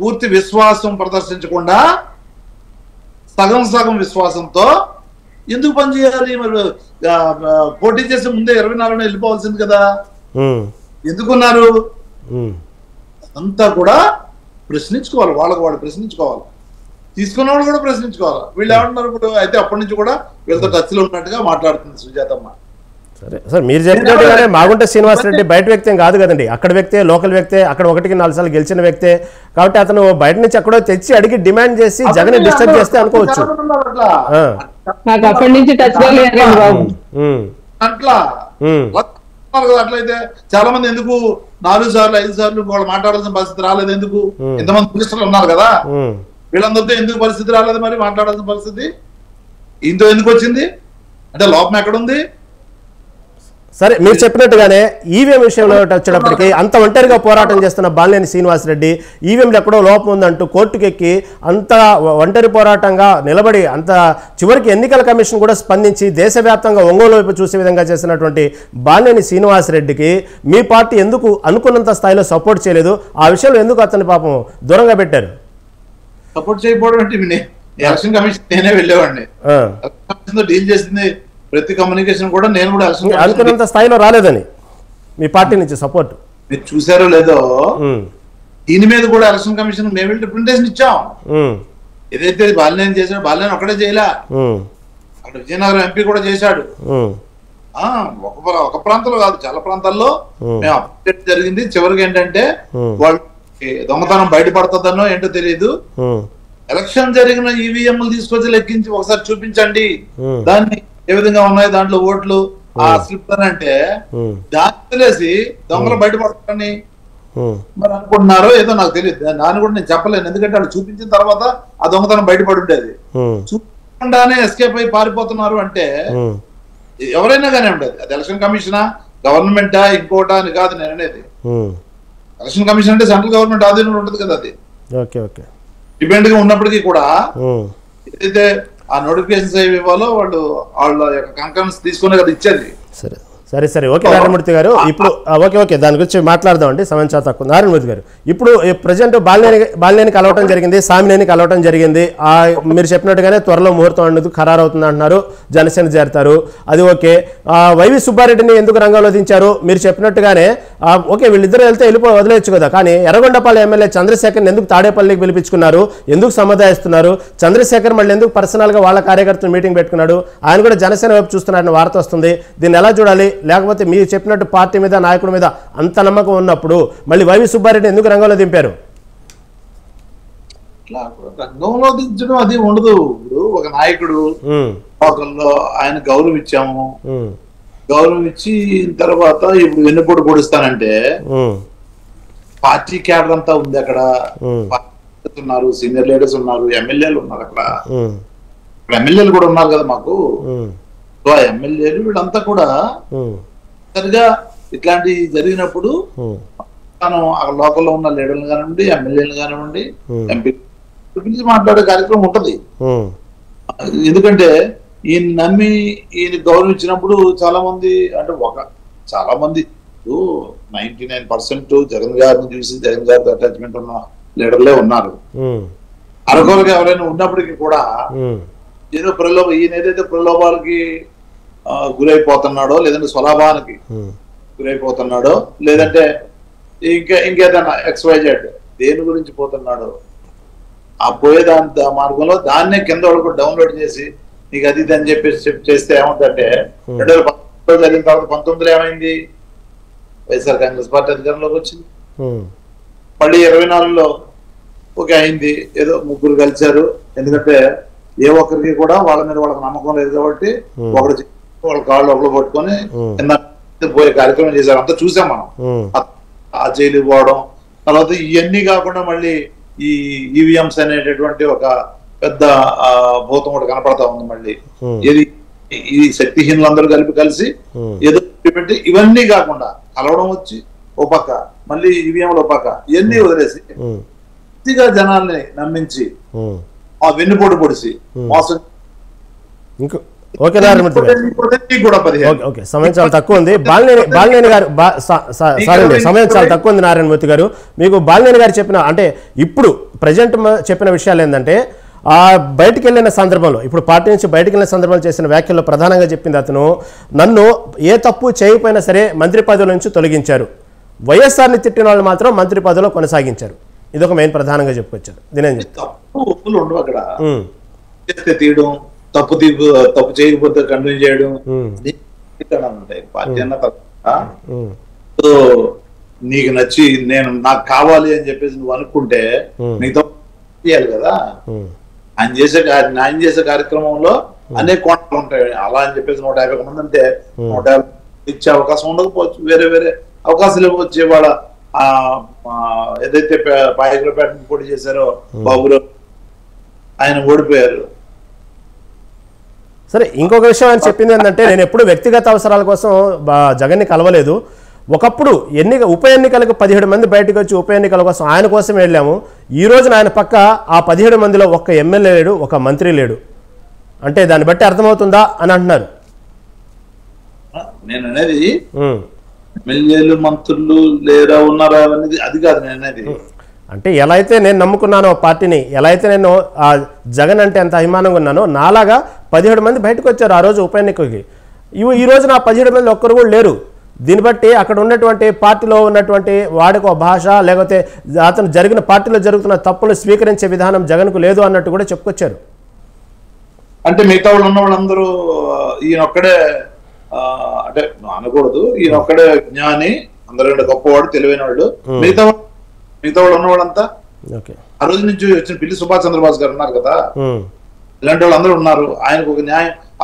పూర్తి విశ్వాసం ప్రదర్శించకుండా సగం విశ్వాసంతో ఎందుకు పనిచేయాలి? మరి పోటీ చేసే ముందే 24 వెళ్ళిపోవాల్సింది కదా. ఎందుకున్నారు? అంతా కూడా ప్రశ్నించుకోవాలి, వాళ్ళకు వాళ్ళు ప్రశ్నించుకోవాలి, తీసుకున్న వాళ్ళు కూడా ప్రశ్నించుకోవాలి. వీళ్ళు ఏమంటున్నారు ఇప్పుడు? అయితే అప్పటి నుంచి కూడా వీళ్ళతో టచ్ లో ఉన్నట్టుగా మాట్లాడుతుంది సుజాతమ్మ.
సరే సార్, మీరు చెప్పినట్టుగానే మాగుంట శ్రీనివాసరెడ్డి బయట వ్యక్తి కాదు కదండి, అక్కడ వ్యక్తే, లోకల్ వ్యక్తే, అక్కడ 1-4 సార్లు గెలిచిన వ్యక్తే. కాబట్టి అతను బయట నుంచి ఎక్కడో తెచ్చి అడిగి డిమాండ్ చేసి జగన్ డిస్టర్బ్ చేస్తే అనుకోవచ్చు.
అట్లా ఉన్నారు కదా. అట్లయితే చాలా మంది ఎందుకు 4 సార్లు 5 సార్లు వాళ్ళు మాట్లాడాల్సిన పరిస్థితి రాలేదు? ఎందుకు? ఎంతమంది మినిస్టర్లు ఉన్నారు కదా, వీళ్ళందరితో ఎందుకు పరిస్థితి రాలేదు? మరి మాట్లాడాల్సిన పరిస్థితి ఇంతో ఎందుకు వచ్చింది? అంటే లోపం ఎక్కడుంది?
సరే, మీరు చెప్పినట్టుగానే ఈవీఎం విషయంలో వచ్చేటప్పటికి అంత ఒంటరిగా పోరాటం చేస్తున్న బాలినేని శ్రీనివాసరెడ్డి ఈవీఎంలో ఎక్కడో లోపం ఉందంటూ కోర్టుకెక్కి అంత ఒంటరి పోరాటంగా నిలబడి అంత చివరికి ఎన్నికల కమిషన్ కూడా స్పందించి దేశవ్యాప్తంగా ఒంగోలు వైపు చూసే విధంగా చేసినటువంటి బాలినేని శ్రీనివాసరెడ్డికి మీ పార్టీ ఎందుకు అనుకున్నంత స్థాయిలో సపోర్ట్ చేయలేదు? ఆ విషయంలో ఎందుకు అతని పాపం దూరంగా పెట్టారు?
సపోర్ట్ చేయకపోవడం అంటే ఎలక్షన్ కమిషన్ నేనే వెళ్ళేవాడిని, డీల్ చేసింది ప్రతి కమ్యూనికేషన్ కూడా నేను కూడా
అనుకున్నంత స్థాయిలో రాలేదని మీ పార్టీ నుంచి సపోర్ట్
మీరు చూసారో లేదో. దీని మీద కూడా ఎలక్షన్ కమిషన్ మేము వెళ్ళి రిప్రజెంటేషన్ ఇచ్చాం. ఏదైతే బాలినేని చేశాడు, బాలినేని ఒక్కడే చేయలే, అక్కడ విజయనగరం ఎంపీ కూడా చేశాడు. ఒక ప్రాంతంలో కాదు, చాలా ప్రాంతాల్లో మేము అప్డేట్ జరిగింది. చివరికి ఏంటంటే వాళ్ళు దొంగతనం బయటపడుతుందనో ఏంటో తెలియదు, ఎలక్షన్ జరిగిన ఈవీఎంలు తీసుకొచ్చి లెక్కించి ఒకసారి చూపించండి దాన్ని ఏ విధంగా ఉన్నాయి దాంట్లో ఓట్లు ఆ స్లిప్ అని అంటే దాన్ని తెలిసి దొంగలు బయటపడతారని మరి అనుకుంటున్నారో ఏదో నాకు తెలియదు. దాన్ని కూడా నేను చెప్పలేను, ఎందుకంటే వాళ్ళు చూపించిన తర్వాత ఆ దొంగతనం బయటపడి ఉండేది. చూపించకుండానే ఎస్కేప్ అయి పారిపోతున్నారు అంటే ఎవరైనా కానీ ఉండేది. అది ఎలక్షన్ కమిషనా గవర్నమెంటా ఇంకోటా అని కాదు నేను అనేది. ఎలక్షన్ కమిషన్ అంటే సెంట్రల్ గవర్నమెంట్ ఆధీనంలో ఉంటుంది కదా, అది డిపెండ్ గా ఉన్నప్పటికీ కూడా ఏదైతే ఆ నోటిఫికేషన్స్ ఏవి ఇవ్వాలో వాళ్ళ యొక్క కన్కరెన్స్ తీసుకునే కదా ఇచ్చేది.
సరే సరే సరే ఓకే నారాయణమూర్తి గారు, ఇప్పుడు ఓకే దాని గురించి మాట్లాడదామండి, సమయం చాలా తక్కువ. నారాయణమూర్తి గారు, ఇప్పుడు ప్రజెంట్ బాలినేని కలవటం జరిగింది, సామినేని కలవటం జరిగింది. మీరు చెప్పినట్టుగానే త్వరలో ముహూర్తం అనేది ఖరారు అవుతుంది అంటున్నారు, జనసేన చేరుతారు, అది ఓకే. వైవి సుబ్బారెడ్డిని ఎందుకు రంగంలో దించారు? మీరు చెప్పినట్టుగానే ఓకే వీళ్ళిద్దరు వెళ్తే వదిలేయచ్చు కదా, కానీ ఎర్రగొండపాలెం ఎమ్మెల్యే చంద్రశేఖర్ని ఎందుకు తాడేపల్లికి పిలిపించుకున్నారు? ఎందుకు సమాధాయిస్తున్నారు? చంద్రశేఖర్ మళ్ళీ ఎందుకు పర్సనల్గా వాళ్ళ కార్యకర్తలు మీటింగ్ పెట్టుకున్నాడు? ఆయన కూడా జనసేన వైపు చూస్తున్నారని వార్త వస్తుంది. దీన్ని ఎలా చూడాలి? లేకపోతే మీరు చెప్పినట్టు పార్టీ మీద నాయకుడి మీద అంత నమ్మకం ఉన్నప్పుడు మళ్ళీ వైవి సుబ్బారెడ్డి ఎందుకు రంగంలో దింపారు?
రంగంలో దించడం అది ఉండదు. ఇప్పుడు ఒక నాయకుడు ఆయన గౌరవం ఇచ్చాము, గౌరవం ఇచ్చి తర్వాత ఇప్పుడు వెన్నుపోటు పొడుస్తానంటే పార్టీ క్యాడర్ అంతా ఉంది అక్కడ, ఉన్నారు, సీనియర్ లీడర్స్ ఉన్నారు, ఎమ్మెల్యేలు ఉన్నారు, అక్కడ ఎమ్మెల్యేలు కూడా ఉన్నారు కదా మాకు. ఆ ఎమ్మెల్యేలు వీళ్ళంతా కూడా సరిగా ఇట్లాంటి జరిగినప్పుడు తను అక్కడ లోకల్లో ఉన్న లీడర్లు కానివ్వండి, ఎమ్మెల్యేలు కానివ్వండి, ఎంపీ పిలిచి మాట్లాడే కార్యక్రమం ఉంటది. ఎందుకంటే ఈయన నమ్మి ఈయన గౌరవించినప్పుడు చాలా మంది అంటే చాలా మంది 99% జగన్ గారిని చూసి జగన్ గారితో అటాచ్మెంట్ ఉన్న లీడర్లే ఉన్నారు. అరకొరగా ఎవరైనా ఉన్నప్పటికీ కూడా ఏదో ఈయన ఏదైతే ప్రలోభాలకి గురైపోతున్నాడో, లేదంటే స్వలాభానికి గురైపోతున్నాడో, లేదంటే ఇంకేదన్నా XYZ దేని గురించి పోతున్నాడో ఆ పోయేదాని మార్గంలో దాన్నే కింద వరకు డౌన్లోడ్ చేసి నీకు అది అని చెప్పేసి చేస్తే ఏమంటే 2019 జరిగిన తర్వాత 19లో ఏమైంది? వైఎస్ఆర్ కాంగ్రెస్ పార్టీ అధికారంలోకి వచ్చింది. మళ్ళీ 24లో ఓకే అయింది, ఏదో ముగ్గురు కలిశారు. ఎందుకంటే ఏ ఒక్కరికి కూడా వాళ్ళ మీద వాళ్ళకి నమ్మకం లేదు కాబట్టి ఒకటి వాళ్ళ కాళ్ళు ఒకళ్ళు పట్టుకొని పోయే కార్యక్రమం చేశారు. అంతా చూసాం మనం. ఆ జైలు పోవడం, తర్వాత ఇవన్నీ కాకుండా మళ్ళీ ఈ ఈవీఎంస్ అనేటటువంటి ఒక పెద్ద భూతం కూడా కనపడతా ఉంది. మళ్ళీ ఏది ఈ శక్తిహీనులందరూ కలిసి ఏదో పెట్టి ఇవన్నీ కాకుండా కలవడం వచ్చి ఓ పక్క, మళ్ళీ ఈవీఎంలు ఓ పక్క, ఇవన్నీ వదిలేసి పూర్తిగా జనాల్ని నమ్మించి ఆ వెన్నుపోటు పొడిసి మోసం.
ఓకే నారాయణమూర్తి గారు, ఓకే సమయం చాలా తక్కువ ఉంది. బాలినేని గారు సారీ సమయం చాలా తక్కువ ఉంది. నారాయణమూర్తి గారు, మీకు బాలినేని గారు చెప్పిన అంటే ఇప్పుడు ప్రజెంట్ చెప్పిన విషయాలు ఏంటంటే బయటికి వెళ్ళిన సందర్భంలో, ఇప్పుడు పార్టీ నుంచి బయటికి వెళ్ళిన సందర్భంలో చేసిన వ్యాఖ్యల్లో ప్రధానంగా చెప్పింది అతను నన్ను ఏ తప్పు చేయకపోయినా సరే మంత్రి పదవుల నుంచి తొలగించారు, వైఎస్ఆర్ని తిట్టిన వాళ్ళు మాత్రం మంత్రి పదవిలో కొనసాగించారు. ఇది ఒక మెయిన్ ప్రధానంగా చెప్పుకొచ్చారు. దీని
తీయడం, తప్పు చేయకపోతే కంటిన్యూ చేయడం ఉంటాయి. పార్టీ అన్న సో నీకు నచ్చి నాకు కావాలి అని చెప్పేసి నువ్వు అనుకుంటే నీతో చేయాలి కదా. ఆయన చేసే కార్యక్రమంలో అనేక కోణాలు ఉంటాయి. అలా అని చెప్పేసి 150 మంది అంటే 150 ఇచ్చే అవకాశం ఉండకపోవచ్చు, వేరే వేరే అవకాశాలు ఇవ్వచ్చు. ఇవాళ ఏదైతే పాయకులపేట పోటీ చేశారో బాబురావు, ఆయన ఓడిపోయారు.
సరే, ఇంకొక విషయం ఆయన చెప్పింది ఏంటంటే, నేను ఎప్పుడు వ్యక్తిగత అవసరాల కోసం జగన్ని కలవలేదు. ఒకప్పుడు ఉప ఎన్నికలకు 17 మంది బయటకు వచ్చి ఉప ఎన్నికల కోసం ఆయన కోసం వెళ్ళాము. ఈ రోజున ఆయన పక్క ఆ 17 మందిలో ఒక్క ఎమ్మెల్యే లేడు, ఒక మంత్రి లేడు. అంటే దాన్ని బట్టి అర్థమవుతుందా అని అంటున్నారు.
నేను అనేది ఎమ్మెల్యేలు మంత్రులు లేరా ఉన్నారా అనేది అది కాదు నేను అనేది.
అంటే ఎలా అయితే నేను నమ్ముకున్నానో పార్టీని, ఎలా అయితే నేను ఆ జగన్ అంటే ఎంత అభిమానంగా ఉన్నానో, నాలాగా 17 మంది బయటకు వచ్చారు ఆ రోజు ఉప ఎన్నికకి. ఈ రోజు నా 17 మంది ఒక్కరు కూడా లేరు. దీన్ని బట్టి అక్కడ ఉన్నటువంటి పార్టీలో ఉన్నటువంటి వాడికి ఒక భాష, లేకపోతే అతను జరిగిన పార్టీలో జరుగుతున్న తప్పులు స్వీకరించే విధానం జగన్కు లేదు అన్నట్టు కూడా చెప్పుకొచ్చారు.
అంటే మిగతా వాళ్ళు ఉన్న వాళ్ళందరూ ఈయనొక్కడే అంటే అనకూడదు, ఈయనొక్కడే జ్ఞాని, అందరూ గొప్పవాడు, తెలివైన వాళ్ళు. మిగతా వాళ్ళు ఉన్నవాళ్ళంతా ఆ రోజు నుంచి వచ్చిన పిల్లి సుభాష్ చంద్రబాబు గారు ఉన్నారు కదా, ఇలాంటి వాళ్ళు అందరూ ఉన్నారు. ఆయనకు ఒక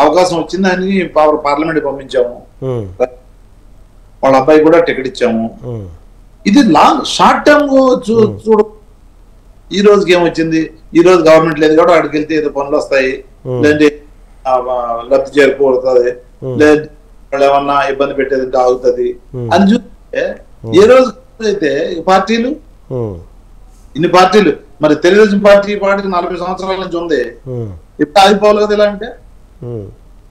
అవకాశం వచ్చింది, ఆయనకి పార్లమెంట్ పంపించాము, వాళ్ళ అబ్బాయి కూడా టికెట్ ఇచ్చాము. ఇది షార్ట్ టర్మ్ చూడ. ఈ రోజుకి ఏమొచ్చింది, ఈ రోజు గవర్నమెంట్ లేదు కాబట్టి అక్కడికి వెళ్తే ఏదో పనులు వస్తాయి, లేదంటే లబ్ధి చేరుకోబడుతుంది, లేదు వాళ్ళు ఏమన్నా ఇబ్బంది పెట్టేదంటే ఆగుతుంది అని చూస్తే, ఏ రోజు అయితే పార్టీలు ఇన్ని పార్టీలు, మరి తెలుగుదేశం పార్టీకి 40 సంవత్సరాల నుంచి ఉంది, ఇప్పుడు ఆగిపోవాలి కదా. ఇలా అంటే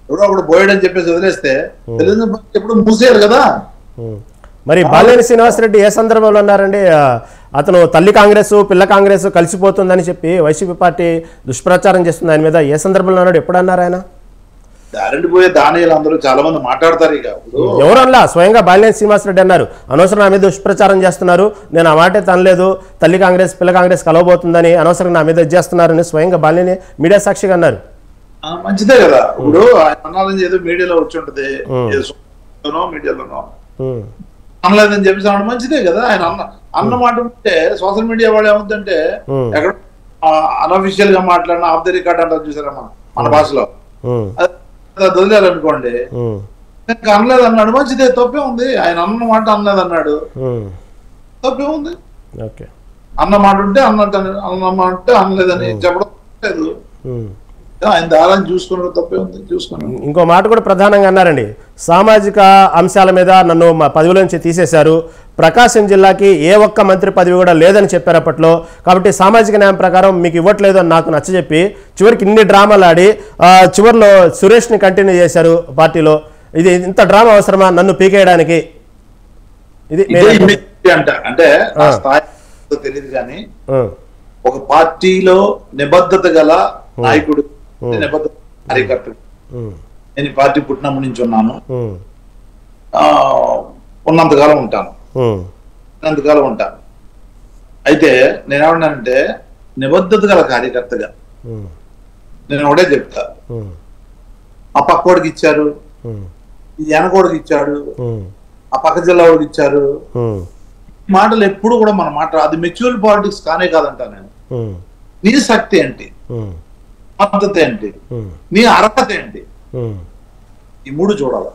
ఎవడో ఒకడు పోయాడని చెప్పేసి వదిలేస్తే తెలుగుదేశం పార్టీ ఎప్పుడు మూసేయాలి కదా.
మరి బాలినేని శ్రీనివాసరెడ్డి ఏ సందర్భంలో ఉన్నారండి, అతను తల్లి కాంగ్రెస్ పిల్ల కాంగ్రెస్ కలిసిపోతుందని చెప్పి వైసీపీ పార్టీ దుష్ప్రచారం చేస్తుంది ఆయన మీద, ఏ సందర్భంలో అన్నాడు, ఎప్పుడు అన్నారు ఆయన?
దారండి పోయే దానిలు అందరూ చాలా మంది మాట్లాడతారు. ఇక
ఎవరన్నా స్వయంగా బాలినేని శ్రీనివాసరెడ్డి అన్నారు, అనవసరం నా మీద దుష్ప్రచారం చేస్తున్నారు, నేను ఆ మాటే తనలేదు, తల్లి కాంగ్రెస్ పిల్ల కాంగ్రెస్ కలవబోతుందని అనవసరం నా మీద చేస్తున్నారని స్వయంగా బాలినేని మీడియా సాక్షిగా అన్నారు.
మంచిదే కదా. ఇప్పుడు ఆయన అన్నారని ఏదో మీడియాలో వచ్చి ఉంటది, మీడియాలోనో అనలేదని చెప్పేసి మంచిదే కదా. ఆయన అన్న మాట ఉంటే సోషల్ మీడియా వాళ్ళు ఏమవుతుందంటే ఎక్కడ అన్అఫిషియల్ గా మాట్లాడిన ఆఫ్ ది రికార్డ్ అంటారు చూసారమ్మా మన భాషలో, వదిలేరనుకోండి. అనలేదు అన్నాడు, మంచిదే, తప్పే ఉంది. ఆయన అన్న మాట అనలేదు అన్నాడు, తప్పే ఉంది. అన్న మాట ఉంటే అన్నట్టు, అన్న మాట ఉంటే అనలేదని చెప్పడం లేదు. ఆయన దారాన్ని చూసుకున్నాడు, తప్పే ఉంది, చూసుకున్నాడు.
ఇంకో మాట కూడా ప్రధానంగా అన్నారండి, సామాజిక అంశాల మీద నన్ను మా పదవిలో నుంచి తీసేశారు, ప్రకాశం జిల్లాకి ఏ ఒక్క మంత్రి పదవి కూడా లేదని చెప్పారు అప్పట్లో, కాబట్టి సామాజిక న్యాయం ప్రకారం మీకు ఇవ్వట్లేదు అని నాకు నచ్చజెప్పి చివరికి ఇన్ని డ్రామాలు ఆడి చివరిలో సురేష్ని కంటిన్యూ చేశారు పార్టీలో. ఇది ఇంత డ్రామా అవసరమా నన్ను పీకేయడానికి? ఇది
అంటే తెలియదు కానీ ఒక పార్టీలో నిబద్ధత గల నాయకుడు, నిబద్ధత కార్యకర్తడు. నేను పార్టీ పుట్టినప్పటి నుంచి ఉన్నాను, ఉన్నంతకాలం ఉంటాను, ఉన్నంతకాలం ఉంటాను. అయితే నేనేమన్నానంటే నిబద్ధత గల కార్యకర్తగా నేను ఒకటే చెప్తా, ఆ పక్కోడికి ఇచ్చారు, ఈ వెనకోడికి ఇచ్చాడు, ఆ పక్క జిల్లా వాడికి ఇచ్చారు, మాటలు ఎప్పుడు కూడా మన మాట అది మెచ్యూర్ పాలిటిక్స్ కానే కాదంటా నేను. నీ శక్తి ఏంటి, మద్దతు ఏంటి, నీ అర్హత ఏంటి, ఈ మూడు చూడాలి.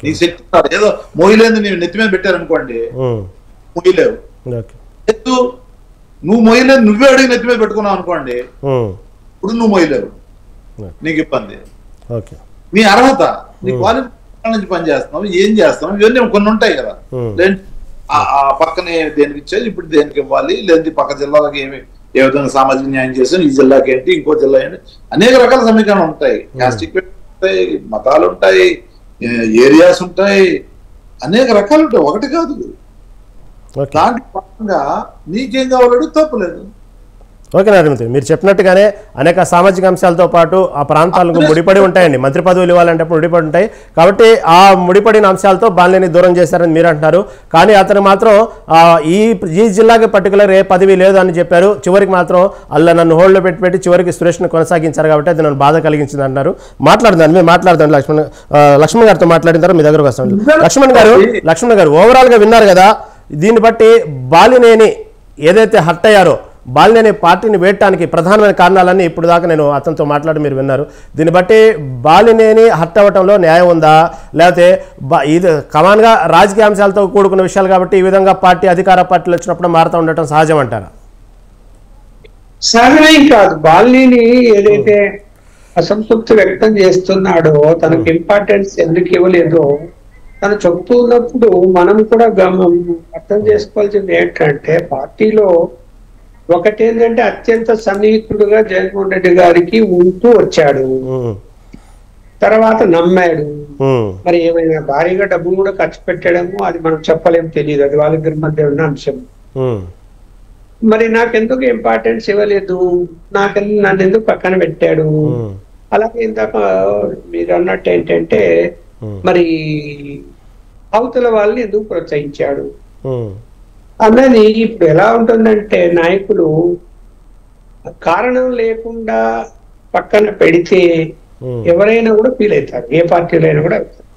నీ శక్తి ఏదో మోయలేదు నీవు నెత్తి మీద పెట్టారనుకోండి, మోయలేవు. నువ్వు మోయలేదు, నువ్వే అడిగి నెత్తి మీద పెట్టుకున్నావు అనుకోండి, ఇప్పుడు నువ్వు మోయలేవు, నీకు ఇబ్బంది. నీ అర్హత, నీ క్వాలిఫికేషన్ నుంచి పని చేస్తున్నావు, ఏం చేస్తున్నావు, ఇవన్నీ కొన్ని ఉంటాయి కదా. ఆ పక్కనే దేనికి ఇచ్చేది, ఇప్పుడు దేనికి ఇవ్వాలి, లేదంటే పక్క జిల్లాలకు ఏ విధంగా సామాజిక న్యాయం చేసాం, ఈ జిల్లాకి ఏంటి, ఇంకో జిల్లా ఏంటి, అనేక రకాల సమీకరణలు ఉంటాయి. క్యాస్ట్ ఉంటాయి, మతాలు ఉంటాయి, ఏరియాస్ ఉంటాయి, అనేక రకాలు ఉంటాయి, ఒకటి కాదు. దాంట్లో పరంగా నీకేం కావాలడు తప్పలేదు.
ఓకే నారాయణ, మీరు చెప్పినట్టుగానే అనేక సామాజిక అంశాలతో పాటు ఆ ప్రాంతాలకు ముడిపడి ఉంటాయండి. మంత్రి పదవులు ఇవ్వాలంటే ముడిపడి ఉంటాయి, కాబట్టి ఆ ముడిపడిన అంశాలతో బాలినేని దూరం చేశారని మీరు అంటున్నారు. కానీ అతను మాత్రం ఈ జిల్లాకి పర్టికులర్ ఏ పదవి లేదు అని చెప్పారు. చివరికి మాత్రం అలా నన్ను హోల్డ్లో పెట్టి చివరికి సురేష్ను కొనసాగించారు, కాబట్టి అది నన్ను బాధ కలిగించింది అంటున్నారు. మాట్లాడదాన్ని మీరు మాట్లాడదాం. లక్ష్మణ్ గారితో మాట్లాడిన తర్వాత మీ దగ్గరకు వస్తాను. లక్ష్మణ్ గారు ఓవరాల్గా విన్నారు కదా, దీన్ని బట్టి బాలినేని ఏదైతే హర్ట్ అయ్యారో బాలినేని పార్టీని వేయటానికి ప్రధానమైన కారణాలన్నీ ఇప్పుడు దాకా నేను అతనితో మాట్లాడి మీరు విన్నారు. దీన్ని బట్టి బాలినేని హర్ట్ అవ్వటంలో న్యాయం ఉందా, లేకపోతే ఇది కమాన్గా రాజకీయ అంశాలతో కూడుకున్న విషయాలు కాబట్టి ఈ విధంగా పార్టీ అధికార పార్టీలు వచ్చినప్పుడు మారుతూ ఉండటం సహజం అంటారా?
సహజమేం కాదు. బాలినేని ఏదైతే అసంతృప్తి వ్యక్తం చేస్తున్నాడో, తనకు ఇంపార్టెన్స్ ఎందుకు ఇవ్వలేదో తను చెప్తున్నప్పుడు మనం కూడా అర్థం చేసుకోవాల్సింది ఏంటంటే, పార్టీలో ఒకటేంటంటే అత్యంత సన్నిహితుడుగా జగన్మోహన్ రెడ్డి గారికి ఉంటూ వచ్చాడు, తర్వాత నమ్మాడు. మరి ఏమైనా భారీగా డబ్బు కూడా ఖర్చు పెట్టడము అది మనం చెప్పలేం, తెలియదు, అది వాళ్ళిద్దరి మధ్య ఉన్న అంశం. మరి నాకెందుకు ఇంపార్టెన్స్ ఇవ్వలేదు, నన్ను ఎందుకు పక్కన పెట్టాడు. అలాగే ఇందాక మీరు అన్నట్టు ఏంటంటే మరి అవతల వాళ్ళని ఎందుకు ప్రోత్సహించాడు అన్నది ఇప్పుడు ఎలా ఉంటుందంటే, నాయకులు కారణం లేకుండా పక్కన పెడితే ఎవరైనా కూడా ఫీల్ అవుతారు, ఏ పార్టీలో అయినా కూడా అవుతారు.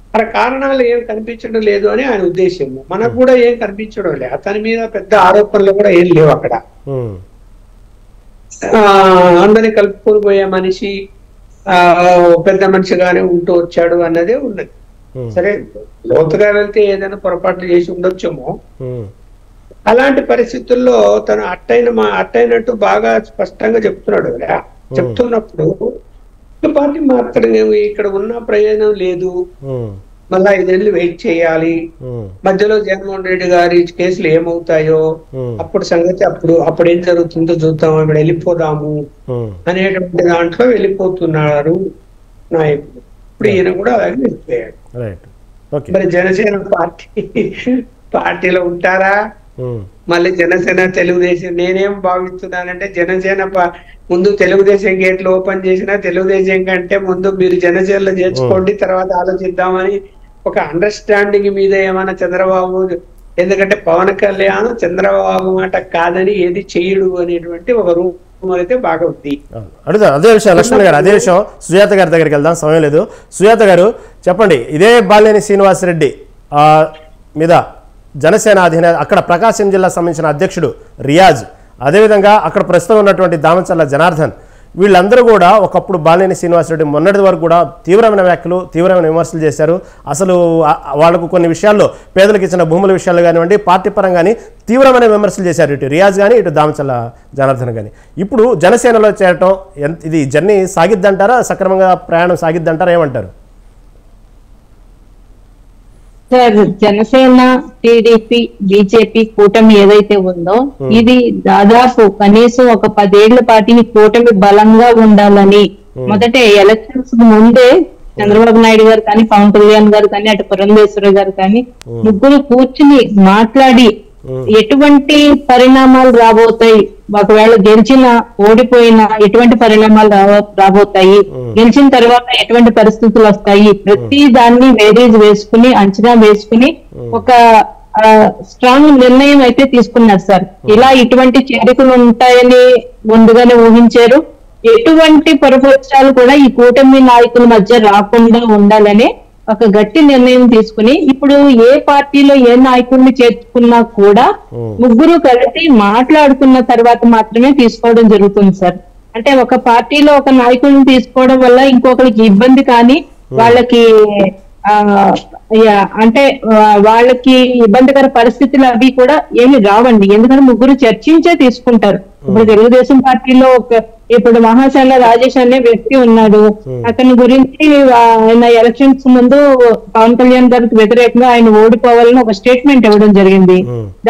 అక్కడ కారణాలు ఏం కనిపించడం లేదు అని ఆయన ఉద్దేశం. మనకు కూడా ఏం కనిపించడం లేదు, అతని మీద పెద్ద ఆరోపణలు కూడా ఏం లేవు. అక్కడ అందరినీ కలుపుకొని పోయే మనిషి పెద్ద మనిషిగానే ఉంటూ వచ్చాడు అన్నదే ఉన్నది. సరే, లోతుగా వెళ్తే ఏదైనా పొరపాట్లు చేసి ఉండొచ్చేమో. అలాంటి పరిస్థితుల్లో తను అట్టయినట్టు బాగా స్పష్టంగా చెప్తున్నాడు. చెప్తున్నప్పుడు పార్టీ మాత్రం ఇక్కడ ఉన్న ప్రయోజనం లేదు, మళ్ళా 5 ఏళ్ళు వెయిట్ చేయాలి, మధ్యలో జగన్మోహన్ రెడ్డి గారి కేసులు ఏమవుతాయో అప్పుడు సంగతి అప్పుడు ఏం జరుగుతుందో చూద్దాం, ఇప్పుడు వెళ్ళిపోదాము అనేటువంటి దాంట్లో వెళ్ళిపోతున్నారు నాయకులు. ఇప్పుడు ఈయన కూడా అలాగే వెళ్ళిపోయాడు. మరి జనసేన పార్టీలో ఉంటారా? మళ్ళీ జనసేన తెలుగుదేశం నేనేం భావిస్తున్నానంటే, జనసేన ముందు తెలుగుదేశం గేట్లు ఓపెన్ చేసినా తెలుగుదేశం కంటే ముందు మీరు జనసేనలో చేర్చుకోండి, తర్వాత ఆలోచిద్దామని ఒక అండర్స్టాండింగ్ మీద ఏమైనా చంద్రబాబు, ఎందుకంటే పవన్ కళ్యాణ్ చంద్రబాబు మాట కాదని ఏది చెయ్యడు అనేటువంటి ఒక రూపం అయితే బాగా ఉంది.
అదే విషయం లక్ష్మణ్ గారు, అదే విషయం సుజాత గారి దగ్గరికి వెళ్దాం, సమయం లేదు. సుజాత గారు చెప్పండి, ఇదే బాలినేని శ్రీనివాసరెడ్డి మీద జనసేన అధినేత, అక్కడ ప్రకాశం జిల్లా సంబంధించిన అధ్యక్షుడు రియాజ్, అదేవిధంగా అక్కడ ప్రస్తుతం ఉన్నటువంటి దామచర్ల జనార్దన్, వీళ్ళందరూ కూడా ఒకప్పుడు బాలినేని శ్రీనివాసరెడ్డి మొన్నటి వరకు కూడా తీవ్రమైన వ్యాఖ్యలు, తీవ్రమైన విమర్శలు చేశారు. అసలు వాళ్ళకు కొన్ని విషయాల్లో పేదలకు ఇచ్చిన భూముల విషయాలు కానివ్వండి, పార్టీ పరంగాని తీవ్రమైన విమర్శలు చేశారు, ఇటు రియాజ్ కానీ ఇటు దామచర్ల జనార్దన్ కానీ. ఇప్పుడు జనసేనలో చేరటం ఇది జర్నీ సాగిద్దంటారా, సక్రమంగా ప్రయాణం సాగిద్దంటారా, ఏమంటారు?
సార్, జనసేన, టీడీపీ, బీజేపీ కూటమి ఏదైతే ఉందో ఇది దాదాపు కనీసం ఒక 10 ఏళ్ల పాటు ఈ కూటమి బలంగా ఉండాలని మొదటే ఎలక్షన్స్ ముందే చంద్రబాబు నాయుడు గారు కానీ, పవన్ కళ్యాణ్ గారు కానీ, అటు పురంధేశ్వరి గారు కానీ ముగ్గురు కూర్చుని మాట్లాడి ఎటువంటి పరిణామాలు రాబోతాయి, ఒకవేళ గెలిచిన ఓడిపోయినా ఎటువంటి పరిణామాలు రాబోతాయి, గెలిచిన తర్వాత ఎటువంటి పరిస్థితులు వస్తాయి, ప్రతి దాన్ని వేరేజ్ వేసుకుని అంచనా వేసుకుని ఒక స్ట్రాంగ్ నిర్ణయం అయితే తీసుకున్నారు సార్. ఇలా ఇటువంటి చేరికలు ఉంటాయని ముందుగానే ఊహించారు. ఎటువంటి పొరపక్షాలు కూడా ఈ కూటమి నాయకుల మధ్య రాకుండా ఉండాలని ఒక గట్టి నిర్ణయం తీసుకుని ఇప్పుడు ఏ పార్టీలో ఏ నాయకుడిని చేర్చుకున్నా కూడా ముగ్గురు కలిసి మాట్లాడుకున్న తర్వాత మాత్రమే తీసుకోవడం జరుగుతుంది సార్. అంటే ఒక పార్టీలో ఒక నాయకుడిని తీసుకోవడం వల్ల ఇంకొకరికి ఇబ్బంది కానీ, వాళ్ళకి అంటే వాళ్ళకి ఇబ్బందికర పరిస్థితులు అవి కూడా ఏమి రావండి, ఎందుకంటే ముగ్గురు చర్చించే తీసుకుంటారు. ఇప్పుడు తెలుగుదేశం పార్టీలో ఇప్పుడు మహాశాల రాజేష్ అనే వ్యక్తి ఉన్నాడు, అతని గురించి ఆయన ఎలక్షన్స్ ముందు పవన్ కళ్యాణ్ గారికి వ్యతిరేకంగా ఆయన ఓడిపోవాలని ఒక స్టేట్మెంట్ ఇవ్వడం జరిగింది.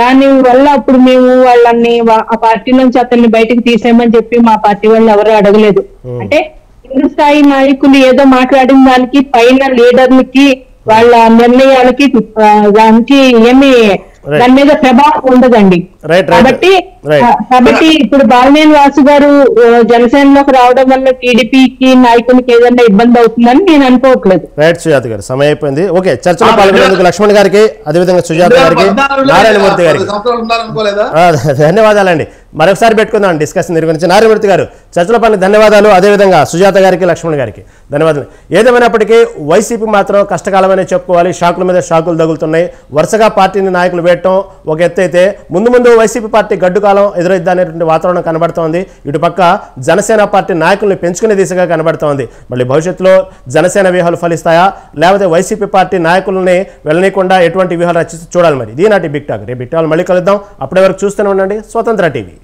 దాని వల్ల అప్పుడు మేము వాళ్ళని ఆ పార్టీ నుంచి అతన్ని బయటకు తీసేయమని చెప్పి మా పార్టీ వాళ్ళు ఎవరు అడగలేదు. అంటే కింద స్థాయి నాయకులు ఏదో మాట్లాడిన దానికి పైన లీడర్లకి వాళ్ళ నిర్ణయాలకి దానికి ఏమి దాని మీద ప్రభావం ఉండదండి. కాబట్టి ఇప్పుడు బాలినేని వాసు గారు జనసేనలోకి రావడం వల్ల టీడీపీకి నాయకునికి ఏదైనా ఇబ్బంది అవుతుందని నేను అనుకోవట్లేదు.
రైట్ సుజాత గారు, సమయం అయిపోయింది. ఓకే, చర్చలో పాల్గొనేందుకు లక్ష్మణ్ గారికి, అదేవిధంగా సుజాత గారికి, నారాయణమూర్తి గారికి ధన్యవాదాలండి. మరొకసారి పెట్టుకుందాం డిస్కషన్ దీని గురించి. నారాయణమూర్తి గారు చర్చల పని ధన్యవాదాలు, అదేవిధంగా సుజాత గారికి, లక్ష్మణ్ గారికి ధన్యవాదాలు. ఏదేమైనప్పటికీ వైసీపీ మాత్రం కష్టకాలమనే చెప్పుకోవాలి. షాకుల మీద షాకులు తగులుతున్నాయి. వరుసగా పార్టీని నాయకులు వేయటం ఒక ఎత్తు అయితే, ముందు వైసీపీ పార్టీ గడ్డు కాలం ఎదురైద్ది అనేటువంటి వాతావరణం కనబడుతోంది. ఇటుపక్క జనసేన పార్టీ నాయకుల్ని పెంచుకునే దిశగా కనబడుతోంది. మళ్ళీ భవిష్యత్తులో జనసేన వ్యూహాలు ఫలిస్తాయా, లేకపోతే వైసీపీ పార్టీ నాయకులని వెళ్ళనీయకుండా ఎటువంటి వ్యూహాలు రచిస్తూ చూడాలి. మరి దీనాటి బిగ్ టాక్. రేపు బిగ్ టాక్ మళ్ళీ కలుద్దాం. అప్పటి వరకు చూస్తూనే ఉండండి స్వతంత్ర టీవీ.